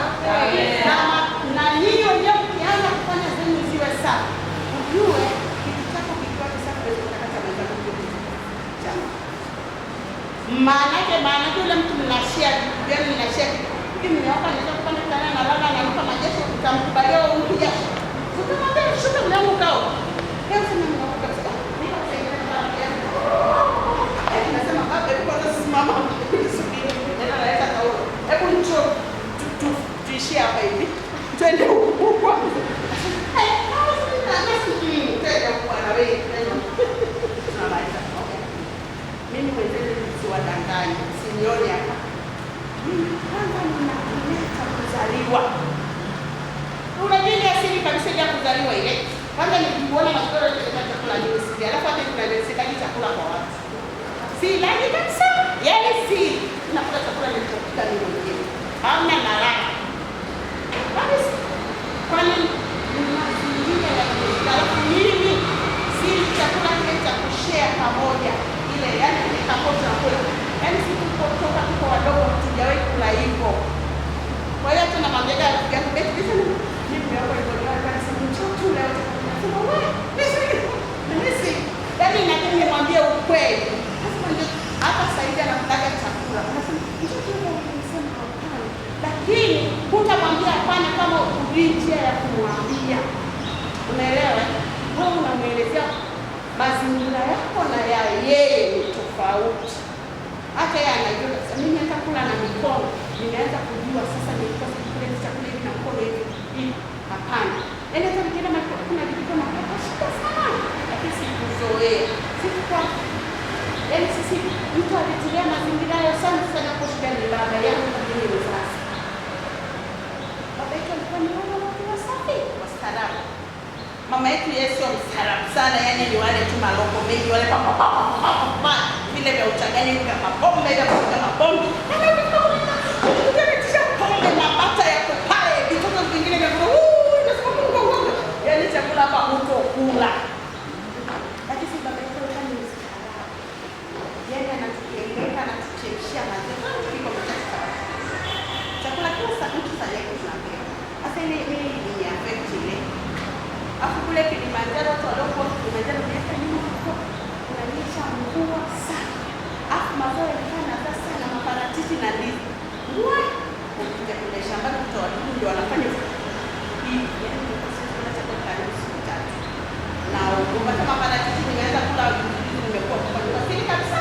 Na hiyo ndio mkianza kufanya zenu ziwe safi. Ujue kitu chako kikiwa kisafi wewe utakata mwenzako kitu chako. Maana yule mtu mnashare vitu vyenu, mnashare hivi mmeoka naweza kupanda kitanda na labda analipa majesho, utamkubalia au ukija. Utamwambia shuka mlango kao. Hebu sema mlango kabisa. Niko sasa kama yangu. Nasema baba hebu kwanza simama. Nenda leta taulo. Hebu njoo tuishie hapa hivi. Twende huko. Twende huko na wewe. Mimi mwenyewe siwadanganya, sinione hapa. Mimi kwanza ninaleta kuzaliwa. Unajua ile asili kabisa ya kuzaliwa ile. Kwanza nikiona maswala ya chakula ni usije. Alafu hata tunaleta chakula kwa watu. Si lagi kabisa. Yaani si nakula chakula nilichopika mimi mwenyewe. Hamna malaka. Basi kwani mazingira ya kuzaliwa mimi si chakula kile cha kushare pamoja. Yaani nikapote na kula. Yaani siku kutoka tuko wadogo tujawahi kula hivyo. Kwa hiyo tunamwambia rafiki yangu beti mimi hapo ndio nasema mtoto leo tunasema wewe mimi yaani nataka nimwambie ukweli. Nasema ndio hata saidia anakulaga chakula. Anasema mtoto leo unasema hapana. Lakini hutamwambia hapana kama ujui njia ya kumwambia. Unaelewa? Wewe unamuelezea mazingira yako na ya yeye ni tofauti. Hata yeye anajua sasa mimi nitakula na mikono. Nimeanza kujua sasa nilikuwa sikule chakula hivi na mkono hivi. Hapana. Yaani hata nikienda mahali kuna vitu na kwa shida sana. Lakini sikuzoea. Sikuwa yaani sisi mtu alitilia mazingira hayo sana kwa shida ni baba yangu na mimi mzazi. Baba yetu alikuwa ni watu wasafi, wastaarabu. Mama yetu Yesu mstaarabu sana, yani ni wale tu maloko mengi wale papa vile vya uchanganyiko kama pombe ya kutoka mapombe. Ndio pombe na bata ya kupale vitoto vingine vya yani chakula hapa huko kula. Lakini si baba yetu alikuwa ni mstaarabu. Yeye anatueleka na kuchemshia maji kiko mtasa. Chakula kile sasa mtu sasa yake tunapewa. Sasa ile ni ya affect ile. Afu kule Kilimanjaro, watu waliokuwa Kilimanjaro miaka nyuma kulikuwa kunanyesha mvua sana, afu mazao yalikuwa yanazaa sana, maparachichi na ndizi. Ukija kule shambani kuta wadudu ndio wanafanya hivi, yaani kuna chakula karibu siku 3 na ukipata maparachichi nimeanza kula nimekuwa kwa siri kabisa,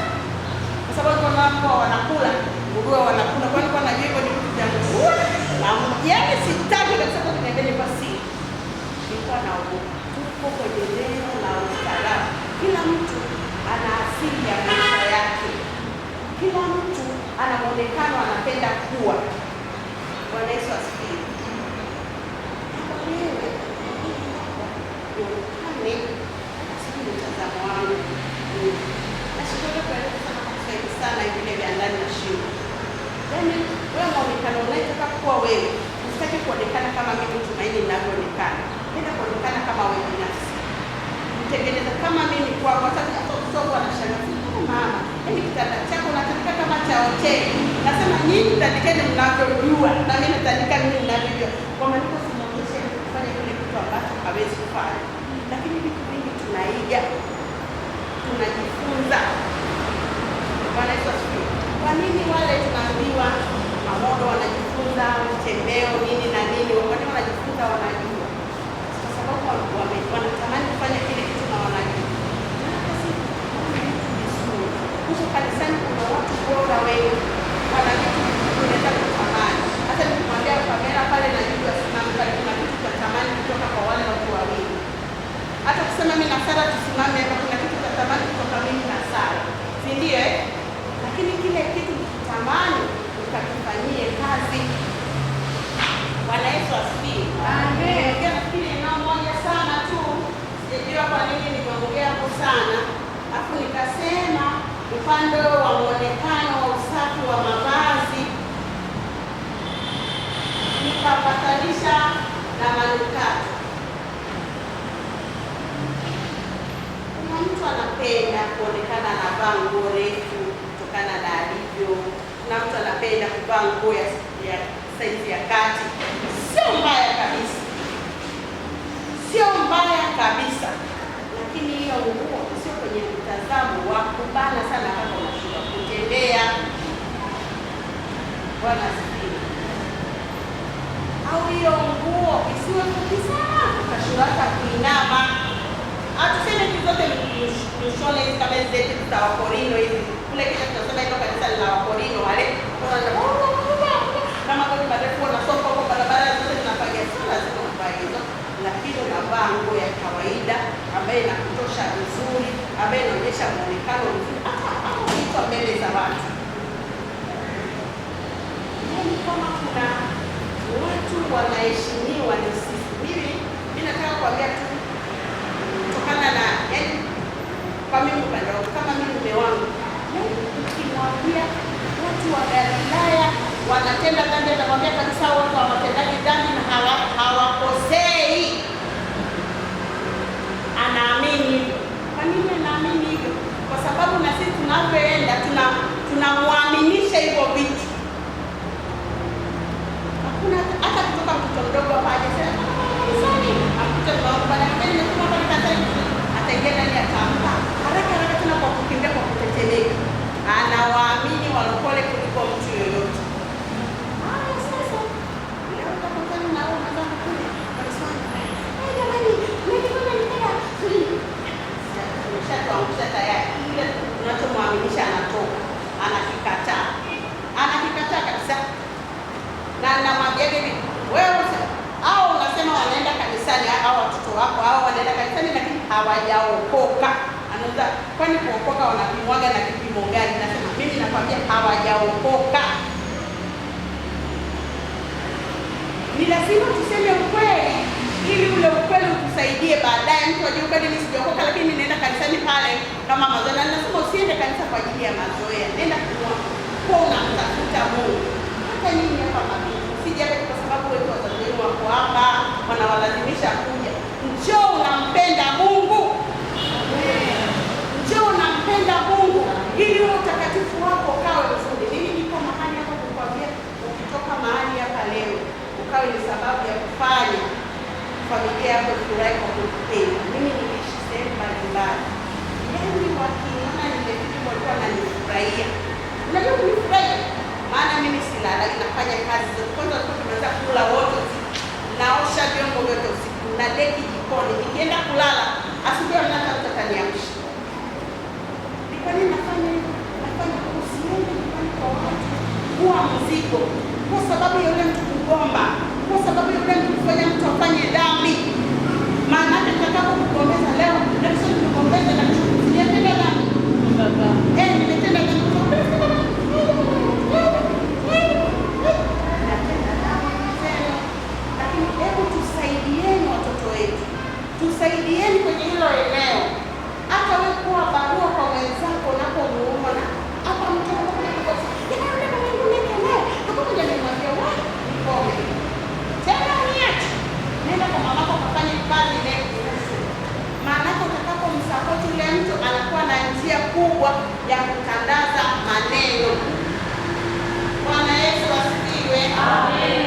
kwa sababu kuna watu wanakula nguruwe wanakula, kwani kwa najua hivyo ni vitu vya nguruwe na yaani sitaki kabisa kwa niendele kwa siri. Nilikuwa naogopa. Tuko kwenye neno la ustaarabu. Kila mtu ana asili ya maisha yake, kila mtu ana muonekano anapenda kuwa. Bwana Yesu asifiwe. Wewe uonekane sisi mtazamo wangu. Nashukuru kwa leo sana vile vya ndani na shimo. Yaani wewe muonekano unataka kuwa wewe. Usitaki kuonekana kama mimi Tumaini ninavyoonekana. Nenda kuonekana kama wewe binafsi. Mtengeneza kama mimi kwa sababu hata usogo anashangaa mama. Yaani kitanda chako unatandika kama cha hoteli. Nasema nyinyi mtandikeni mnavyojua na mimi natandika mimi ninavyojua. Kwa maana simuonyeshe kufanya kile kitu ambacho hawezi kufanya. Lakini vitu vingi tunaiga. Tunajifunza. Bwana Yesu asifiwe. Kwa nini wale tunaambiwa mamodo wanajifunza mtembeo nini na nini, wakati wanajifunza wanajua? Kwa sababu wanatamani kufanya kile kitu na wanajua. Kisha kanisani kuna watu bora wengi, wana vitu tunaweza kutamani. Hata nikimwambia kamera pale na juu asimame pale, kuna kitu cha tamani kutoka kwa wale watu wawili. Hata kusema mimi na Sara tusimame hapa, kuna kitu cha tamani kutoka mimi na Sara, si ndio? Lakini kile kitu kitamani ukakifanyie kazi. Bwana Yesu asifiwe. Amen. Nafikiri neno moja sana tu, sijajua kwa nini nimeongea hapo sana, afu nikasema upande wa muonekano wa usafi wa mavazi nikapatanisha na manukato. Kuna mtu anapenda kuonekana anavaa nguo refu kutokana na alivyo. Kuna mtu anapenda kuvaa nguo ya saizi ya kati. Sio mbaya kabisa, sio mbaya kabisa, lakini hiyo nguo sio kwenye mtazamo wa kubana sana kama unashindwa kutembea. Bwana asifiwe. Au hiyo nguo isiwe fupi sana ukashindwa hata kuinama. Hatuseme kitu zote mshone hizi kama hizi zetu za Wakorino hizi. Kule kisha tunasema hilo kanisa la Wakorino wale. Kama kwa marefu na soko kwa barabara zote tunapagia sana lazima uvae hizo. Lakini unavaa nguo ya kawaida ambayo inakutosha vizuri, ambayo inaonyesha muonekano mzuri hata ukiitwa mbele za watu. Yaani kama kuna watu wanaheshimiwa ni sisi. Mimi nataka kuambia tu kutokana na yaani kwa mimi upande wangu kama mimi mume wangu, ukimwambia watu wa Galilaya wanatenda dhambi, atakwambia kabisa watu hawatendaji dhambi na hawakosei. Anaamini hivyo. Kwa nini anaamini hivyo? Kwa sababu na sisi tunavyoenda tunamuaminisha hivyo vitu. Hakuna hata kutoka mtoto mdogo hapa hajasema kanisani, akuta bwana mimi nimekuwa pale kanisani, ataingia ndani ataamka haraka tena kwa kukimbia kwa kutetemeka. Anawaamini walokole kuliko mtu yoyote. Sasa leo tutakutana na wao mwanzo kule kanisani. Jamani, mimi kama nitaka umeshatuangusha tayari. Kile tunachomwaminisha anatoka, anakikataa kabisa. Na namwambia hivi, wewe au unasema wanaenda kanisani au watoto wako au wanaenda kanisani lakini hawajaokoka. Anauza kwani kuokoka wanapimwaga na kipimo gani? Nasema mimi nakwambia hawajaokoka. Ni lazima tuseme ukweli ili ule ukweli utusaidie baadaye. Mtu ajue kweli mimi sijaokoka lakini ninaenda kanisani pale kama mazoea. Nasema usiende kanisa kwa ajili ya mazoea. Nenda kwa unamtafuta Mungu. Hata nyinyi hapa mabini. Usije kwa sababu wewe wazazi wenu wako hapa wanawalazimisha kuja. Njoo unampenda Mungu. Njoo unampenda Mungu ili ule utakatifu wako ukawe mzuri. Mimi niko mahali hapa kukwambia ukitoka mahali hapa leo ukawe ni sababu ya kufanya familia yako ifurahi kwa kukupenda. Mimi niliishi sehemu mbalimbali, yaani wakiniona nimefika walikuwa wananifurahia. Unajua kunifurahia? Maana mimi silalagi, nafanya kazi zote. Kwanza walikuwa tumeanza kula wote usiku, naosha vyombo vyote usiku, na deki jikoni. Nikienda kulala asubuhi mnaka mtu ataniamsha. Ni kwa nini nafanya hivyo? Nafanya usiende nyumbani kwa watu kuwa mzigo, kwa sababu ya yule mtu kugomba, kwa sababu ya yule mtu kufanya mtu afanye dhambi. Maana yake tutakapokugombeza leo, kesho tukugombeza na kesho sijatenda dhambi. Nimetenda dhambi. Lakini hebu tusaidieni watoto wetu, tusaidieni kwenye hilo eneo. Hata wewe kuwa barua kwa wenzako unapomuona hapa mtu tena niache, nenda kwa mamako kafanye kazi inayokuhusu. Maanake utakapomsapoti yule mtu anakuwa na njia kubwa ya kutandaza maneno. Bwana Yesu asifiwe. Amen.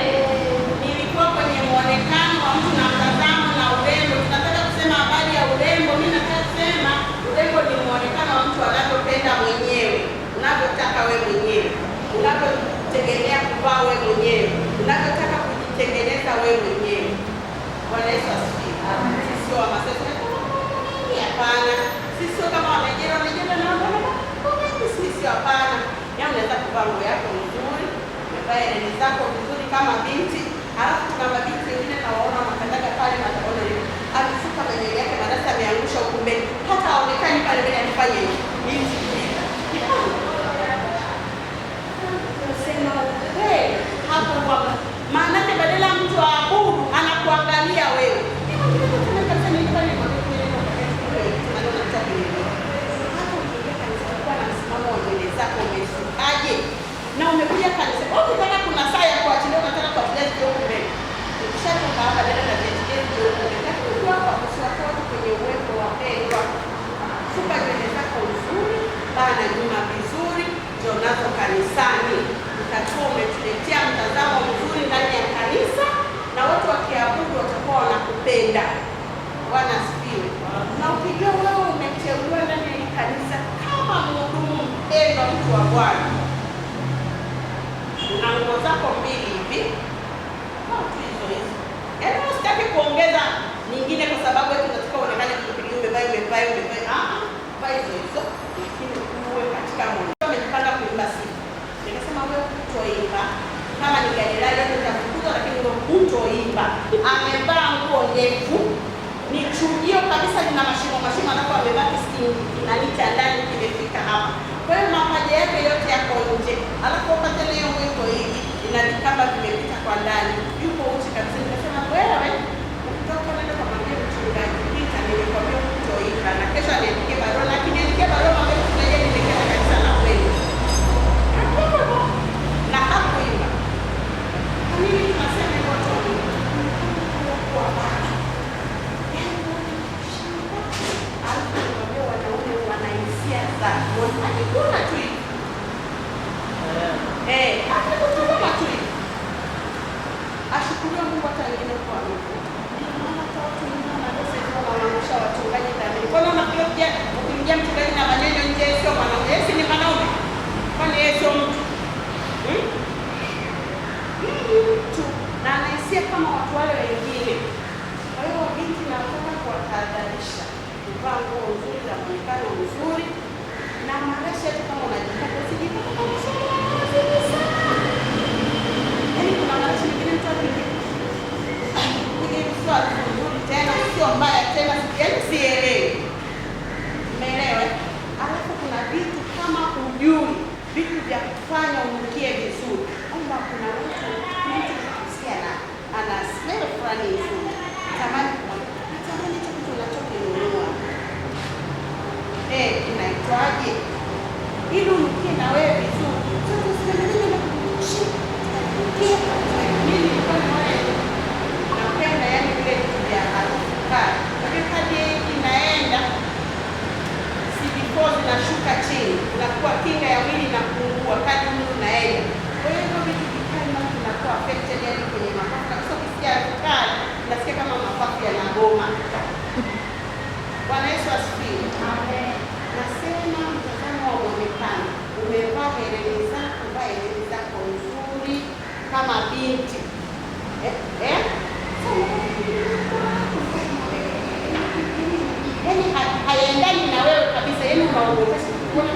Nilikuwa kwenye muonekano wa mtu na mtazamo na urembo. Tunataka kusema habari ya urembo. Mimi nataka kusema urembo ni muonekano wa mtu anavyopenda mwenyewe, unavyotaka wewe mwenyewe, unavyotegemea kuvaa wewe mwenyewe, unavyotaka kujitengeneza wewe mwenyewe. Bwana Yesu asifiwe. Sisi sio wa Masesa. Hapana. Sisi sio kama Wamejera na sisi sio, hapana. Yaani unaweza kuvaa nguo yako nzuri, umevaa hereni zako vizuri kama binti, halafu kuna mabinti wengine na waona wanakandaga pale mataona hivi. Amefuka manywele yake madasa ameangusha huko mbele. Hata haonekani pale mbele anifanye hivi. Sema hapo bwana. Maana yake badala mtu aabudu anakuangalia wewe. Zako umesukaje na umekuja kanisa. Ukitaka kuna saa ya kuachilia, unataka kuachilia kidogo mbele. Ukishatoka hapa dada na vitu kidogo, unataka hapa kusupport kwenye uwepo wa pendwa. Suka nywele zako nzuri, bana nyuma vizuri, ndio nazo kanisani. Utakuwa umetuletea mtazamo mzuri ndani ya kanisa, na watu wakiabudu watakuwa wanakupenda. Bwana asifiwe. Na ukijua wewe umeteuliwa ndani ya kanisa kama mhudumu mpendwa, mtu wa Bwana, una nguo zako mbili hivi hizo. Yaani usitaki kuongeza nyingine kwa sababu eti unataka uonekane kupigia umevaa hizo, lakini uwe katika moyo. Umejipanga kuimba sifa. Nikasema wewe hutoimba, kama ni Galilaya utafukuza, lakini wewe hutoimba. Amevaa nguo ndefu, ni chujio kabisa, lina mashimo, alafu amevaa kinani cha ndani kimefika hapa. Kwa hiyo mapaja yake yote yako nje, alafu upate leo mwiko hivi ina vikamba vimepita kwa ndani, yuko uchi kabisa. Nikasema wewe ukitoka nenda kwa mwambie mchungaji, pita nilikwambia kutoiva, na kesho aniandike barua, lakini niandike barua mwambie tunaje nilekea kanisa la kweli. Na hakuimba. Kwa nini tunasema watu kwa baba? Akikuna tu hivi. Akikutazama tu hivi. Ashukuriwe Mungu hata wengine kwa Mungu. Maana hata watu wengine wanadose kwa wanaangusha wachungaji dhambi. Kwa nini unakuja ukimjia mchungaji na maneno nje, sio mwanaume? Yeye ni mwanaume. Kwani yeye sio mtu? Mtu. Na anaisia kama watu wale wengine. Kwa hiyo binti nataka kuwatahadharisha. Kuvaa nguo nzuri za muonekano mzuri. Na marashi hata kama unajipaka usijipaka kama mshamba sana. Yaani kuna marashi mengine mtu akipige swali nzuri tena sio mbaya tena, yaani sielewi. Umeelewa? Alafu kuna vitu kama hujui, vitu vya kufanya unukie vizuri. Kwamba kuna mtu kusikia na ana smell fulani nzuri. Natamani hicho kitu unachokinunua. Inaitwaje? Ili unukie na wewe vizuri. noma. Bwana Yesu asifiwe. Amen. Nasema mtazamo wa muonekano. Umevaa hereni zako, vaa hereni zako nzuri kama binti. Yaani haiendani na wewe kabisa, yaani unaogopesha kuona.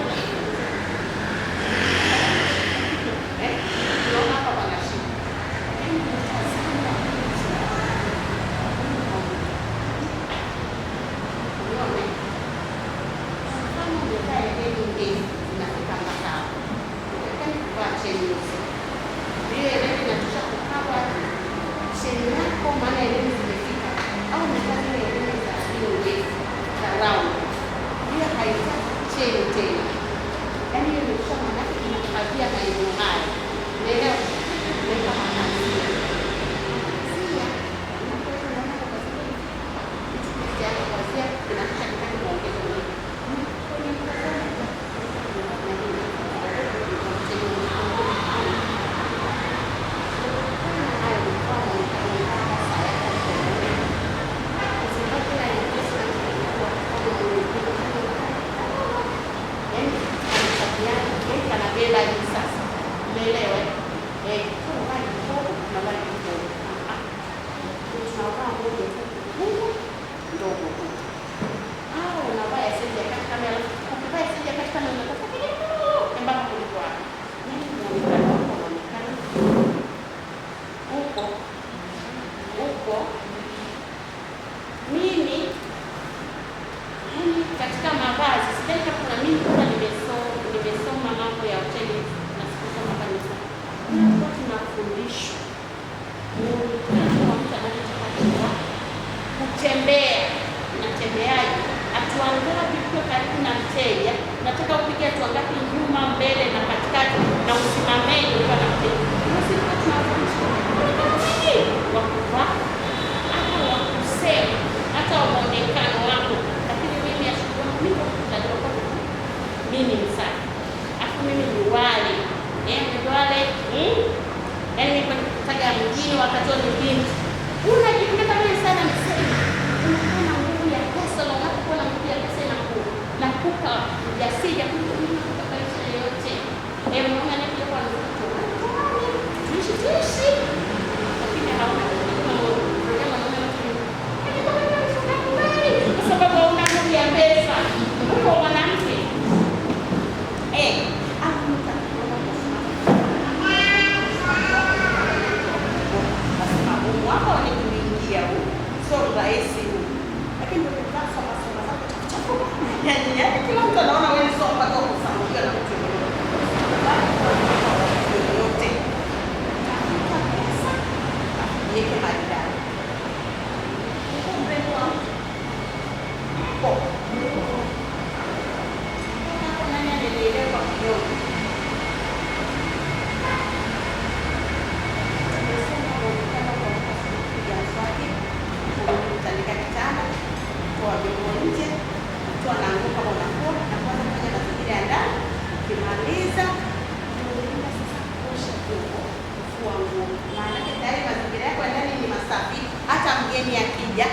Unaona hapa pana shida. Unaona? Kama umevaa hereni ndefu zinafika mpaka hapo. Unataka kuvaa cheni hizo. Hiyo hereni inatosha kukava cheni yako, maana hereni zimefika. Au umevaa zile hereni za hiyo ndefu za round. Hiyo haitaki cheni tena. Yaani hiyo ni kwa maana inakavia maeneo haya. Unaelewa? Unaweka makasia. Sia. Unapoenda unaona kwa sababu hichi kitu yako kwa sia kinatosha kitaki kuongeza nini? Kwenye mtazamo. Kanabela hivi sasa. Umeelewa? Kwa wale mdogo na wale mdogo. Tunavaa nguo ndogo. Hao unavaa ya saizi ya kati kama ukivaa ya saizi ya kati kama unataka mpaka kuliko hapo. Nini unaonekana huko mimi katika mavazi sitaki kama kuna mimi kwa nimesoma mambo ya hoteli na sikusoma kanisa. Kwa tunafundishwa kwa mtu anayetaka kutembea, unatembeaje? Hatua ngapi ukiwa karibu na mteja? Nataka upige hatua ngapi nyuma, mbele na katikati, na usimameni ukiwa na mteja. Basi tunafundishwa wa kuvaa hata wa kusema hata muonekano wako. Lakini mimi ashukuru niko kutadoka mimi msafi. Afu mimi ni wale. Ni wale. Yaani niko kutaga mjini wakati ni binti. Unajiongeza wewe sana msema. Unakuwa na nguvu ya pesa na unapokuwa na nguvu ya pesa nakupa ujasiri kutoka maisha yote. Mwana anakuja kwa mtoto. Tuishi. Lakini hauna kwa sababu una nguvu ya pesa. Uko mwanamke. Hapa wanakuingia huu. Sio rahisi huu. Lakini ndio kwa sababu chafu. Yaani kila mtu anaona wewe sio hapa kwa kusamehewa na mtu yote. Yeke maridadi. Nani anaendelea kwa kidogo? Kutandika kitanda, toa vyombo nje, toa na nguo kama unakuwa na kwanza kufanya mazingira ya ndani. Ukimaliza unaenda sasa kuosha vyombo, kufua nguo. Maana tayari mazingira yako ya ndani ni masafi. Hata mgeni akija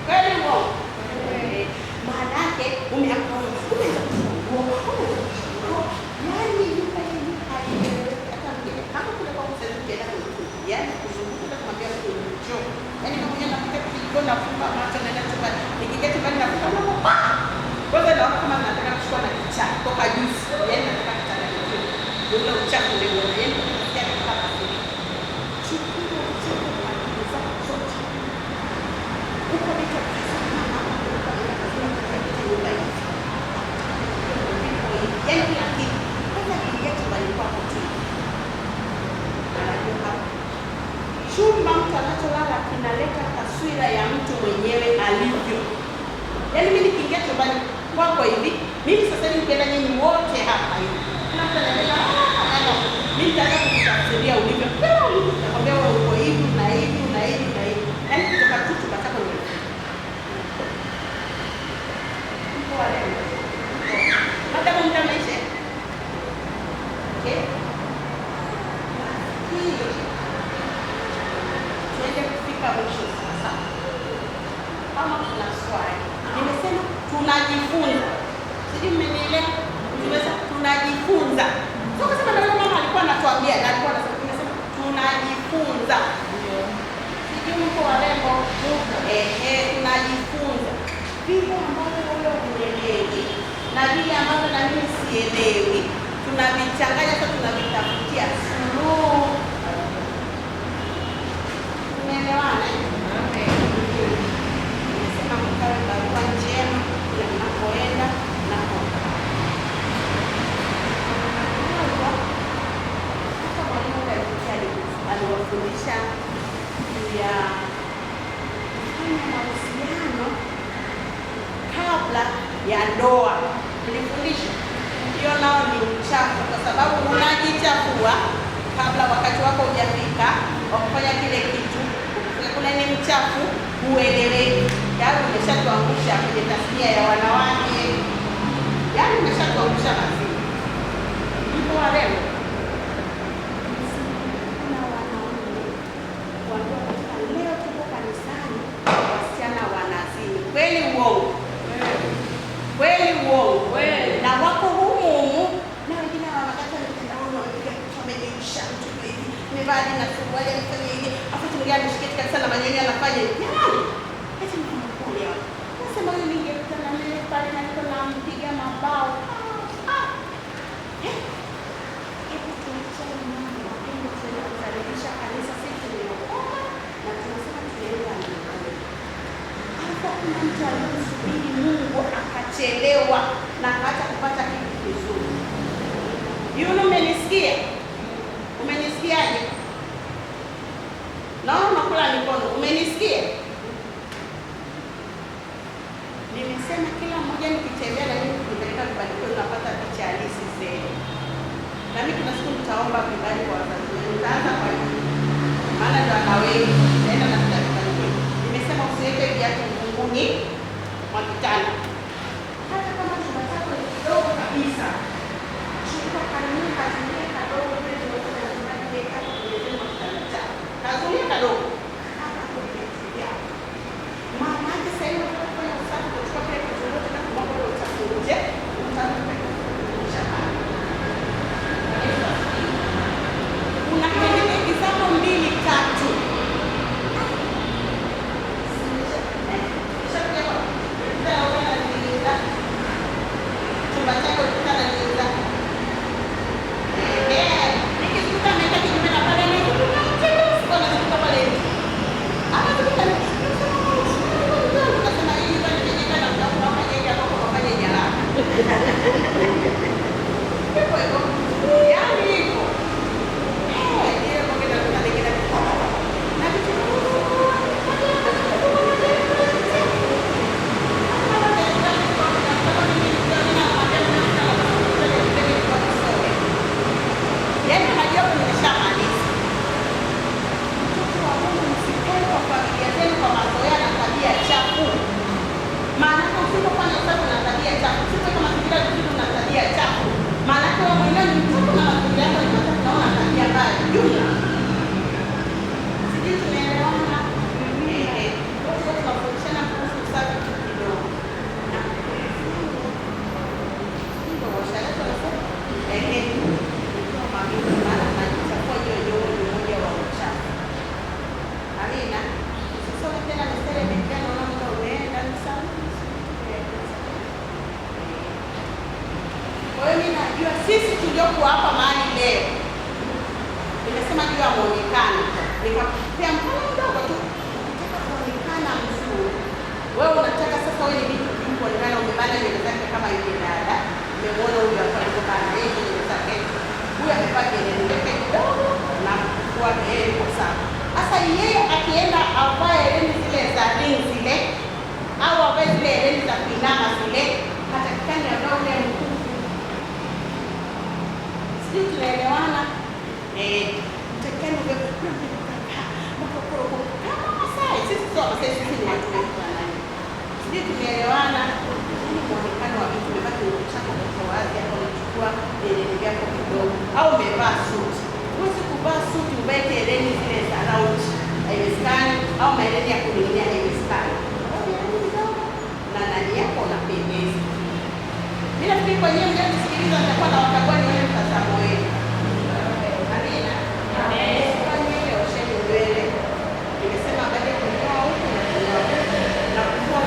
kweli ngo. Maana yake umeamka yaani kuzunguka kumwambia mtu njoo. Yaani kama mwenyewe napita kidogo na funga macho naenda chumbani. Nikija chumbani na funga mambo. Kwanza naona kama nataka kuchukua na kichana toka juice. Yaani nataka kitanda kidogo. Ndio uchafu ndio yaani kusikia kama basi. Chukua uchafu na kuza zote. Uko vitu yaani kila kitu. Kwanza kiingia chumbani kwako tu. Chumba mtu anacholala kinaleta taswira ya mtu mwenyewe alivyo. Yaani mimi nikiingia chumbani kwako hivi, mimi sasa hivi nikienda nyinyi wote hapa hivi. Kila mtu anaelewa, mimi nitaanza kukutafsiria ulivyo. Nakwambia wewe uko hivi na hivi na hivi na hivi. Yaani kutoka tu chumba chako ni. Mko wale. Hata mtu maisha. Okay? sio? Tuende kufika mwisho sasa. Kama kuna swali, nimesema tunajifunza. Sijui mmenielewa? Tunajifunza. Sio kusema ndio mama alikuwa anatuambia na alikuwa anasema tunajifunza. Sijui mko warembo. Tunajifunza. Vile ambavyo wewe unaelewi na vile ambavyo na mimi sielewi, tunavichanganya sasa, tunavitafutia suluhu. Tumeelewana? Nimesema mkawe barua njema kule mnapoenda na hata mwalimu aliwafundisha juu ya kufanya mahusiano kabla ya ndoa. Nilifundisha hiyo, nao ni uchafu, kwa sababu unajichafua kabla wakati wako hujafika wa kufanya kile kitu. Kule ni mchafu, hueleweki. Yaani umeshatuangusha kwenye tasnia ya wanawake, yaani umeshatuangusha mazima. Mko warembo na wanaume wambia katika leo tuko kanisani, wasichana wanazini. Kweli uongo? Kweli uongo? Na wako humu na wengine wanakata mitandaoni, wanapiga wamejeusha mtu hivi, mevali na suruali anafanya hivi, afu tungia mshiketi kabisa na manyonyo anafanya hivi. Jamani, eti mnakuelewa? Nasema huyu ningekutana naye pale na niko nampiga mabao. Hebu tuachane mambo ya kupenda kukaribisha kanisa, sisi tumeokoka na tunasema tunaenda mbinguni. Hata kuna mtu aliyesubiri Mungu akachelewa na akaacha kupata kitu kizuri. Yule umenisikia? Umenisikiaje? Naona unakula mikono. Umenisikia? Nimesema kila mmoja nikitembea na mimi kupeleka vibali kwa napata picha halisi zenu. Na mimi kuna siku nitaomba vibali kwa wazazi wenu. Nitaanza kwa hiyo. Maana ndio anawewe. Naenda na vibali. Nimesema usiweke viatu mguuni mwa kitanda. Hata kama chumba chako ni kidogo kabisa, chukua kanuni kazuia kadogo vile tunaweza kufanya weka kwenye kitanda chako. Kazuia kadogo. Hata kufikia. Maana yake sasa hivi unataka kufanya usafi, kuchukua kile kitu na kumwaga ule uchafu nje, utapeleka shambani. Una kwenye zako 2-3. Sisi tuliokuwa hapa mahali leo, nimesema juu ya muonekano, nikakupea mfano mdogo tu. Unataka kuonekana mzuri, wewe unataka sasa wewe ni vitu vingi kuonekana, umebana nywele zake kama yule dada, umemwona huyu hapa alipobana yeye nywele zake, huyu amevaa nywele yake kidogo na kufua yeye kwa sawa. Sasa yeye akienda avae hereni zile za ring zile, au avae zile hereni za kuinama zile, hatakikani avae ule mkufu. Sisi tunaelewana? Mtakeni ule kama Masai. Sisi sio Masai, sisi ni watu wetu wanani. Sisi tunaelewana? Ni muonekano wa vitu, umebaki unachaka kwa wazi hapo, unachukua nywele yako kidogo au umevaa suti. Huwezi kuvaa suti uvae au maeneo ya kuning'inia ni mistari na ndani yako unapendeza. Mimi nafikiri kwa nyinyi mnaonisikiliza nitakuwa na wakagua nione mtazamo wenu. Amina. Amen. Kwa nyinyi osheni nywele. Nimesema baada ya kunyoa huku na kunyoa huku na kuvua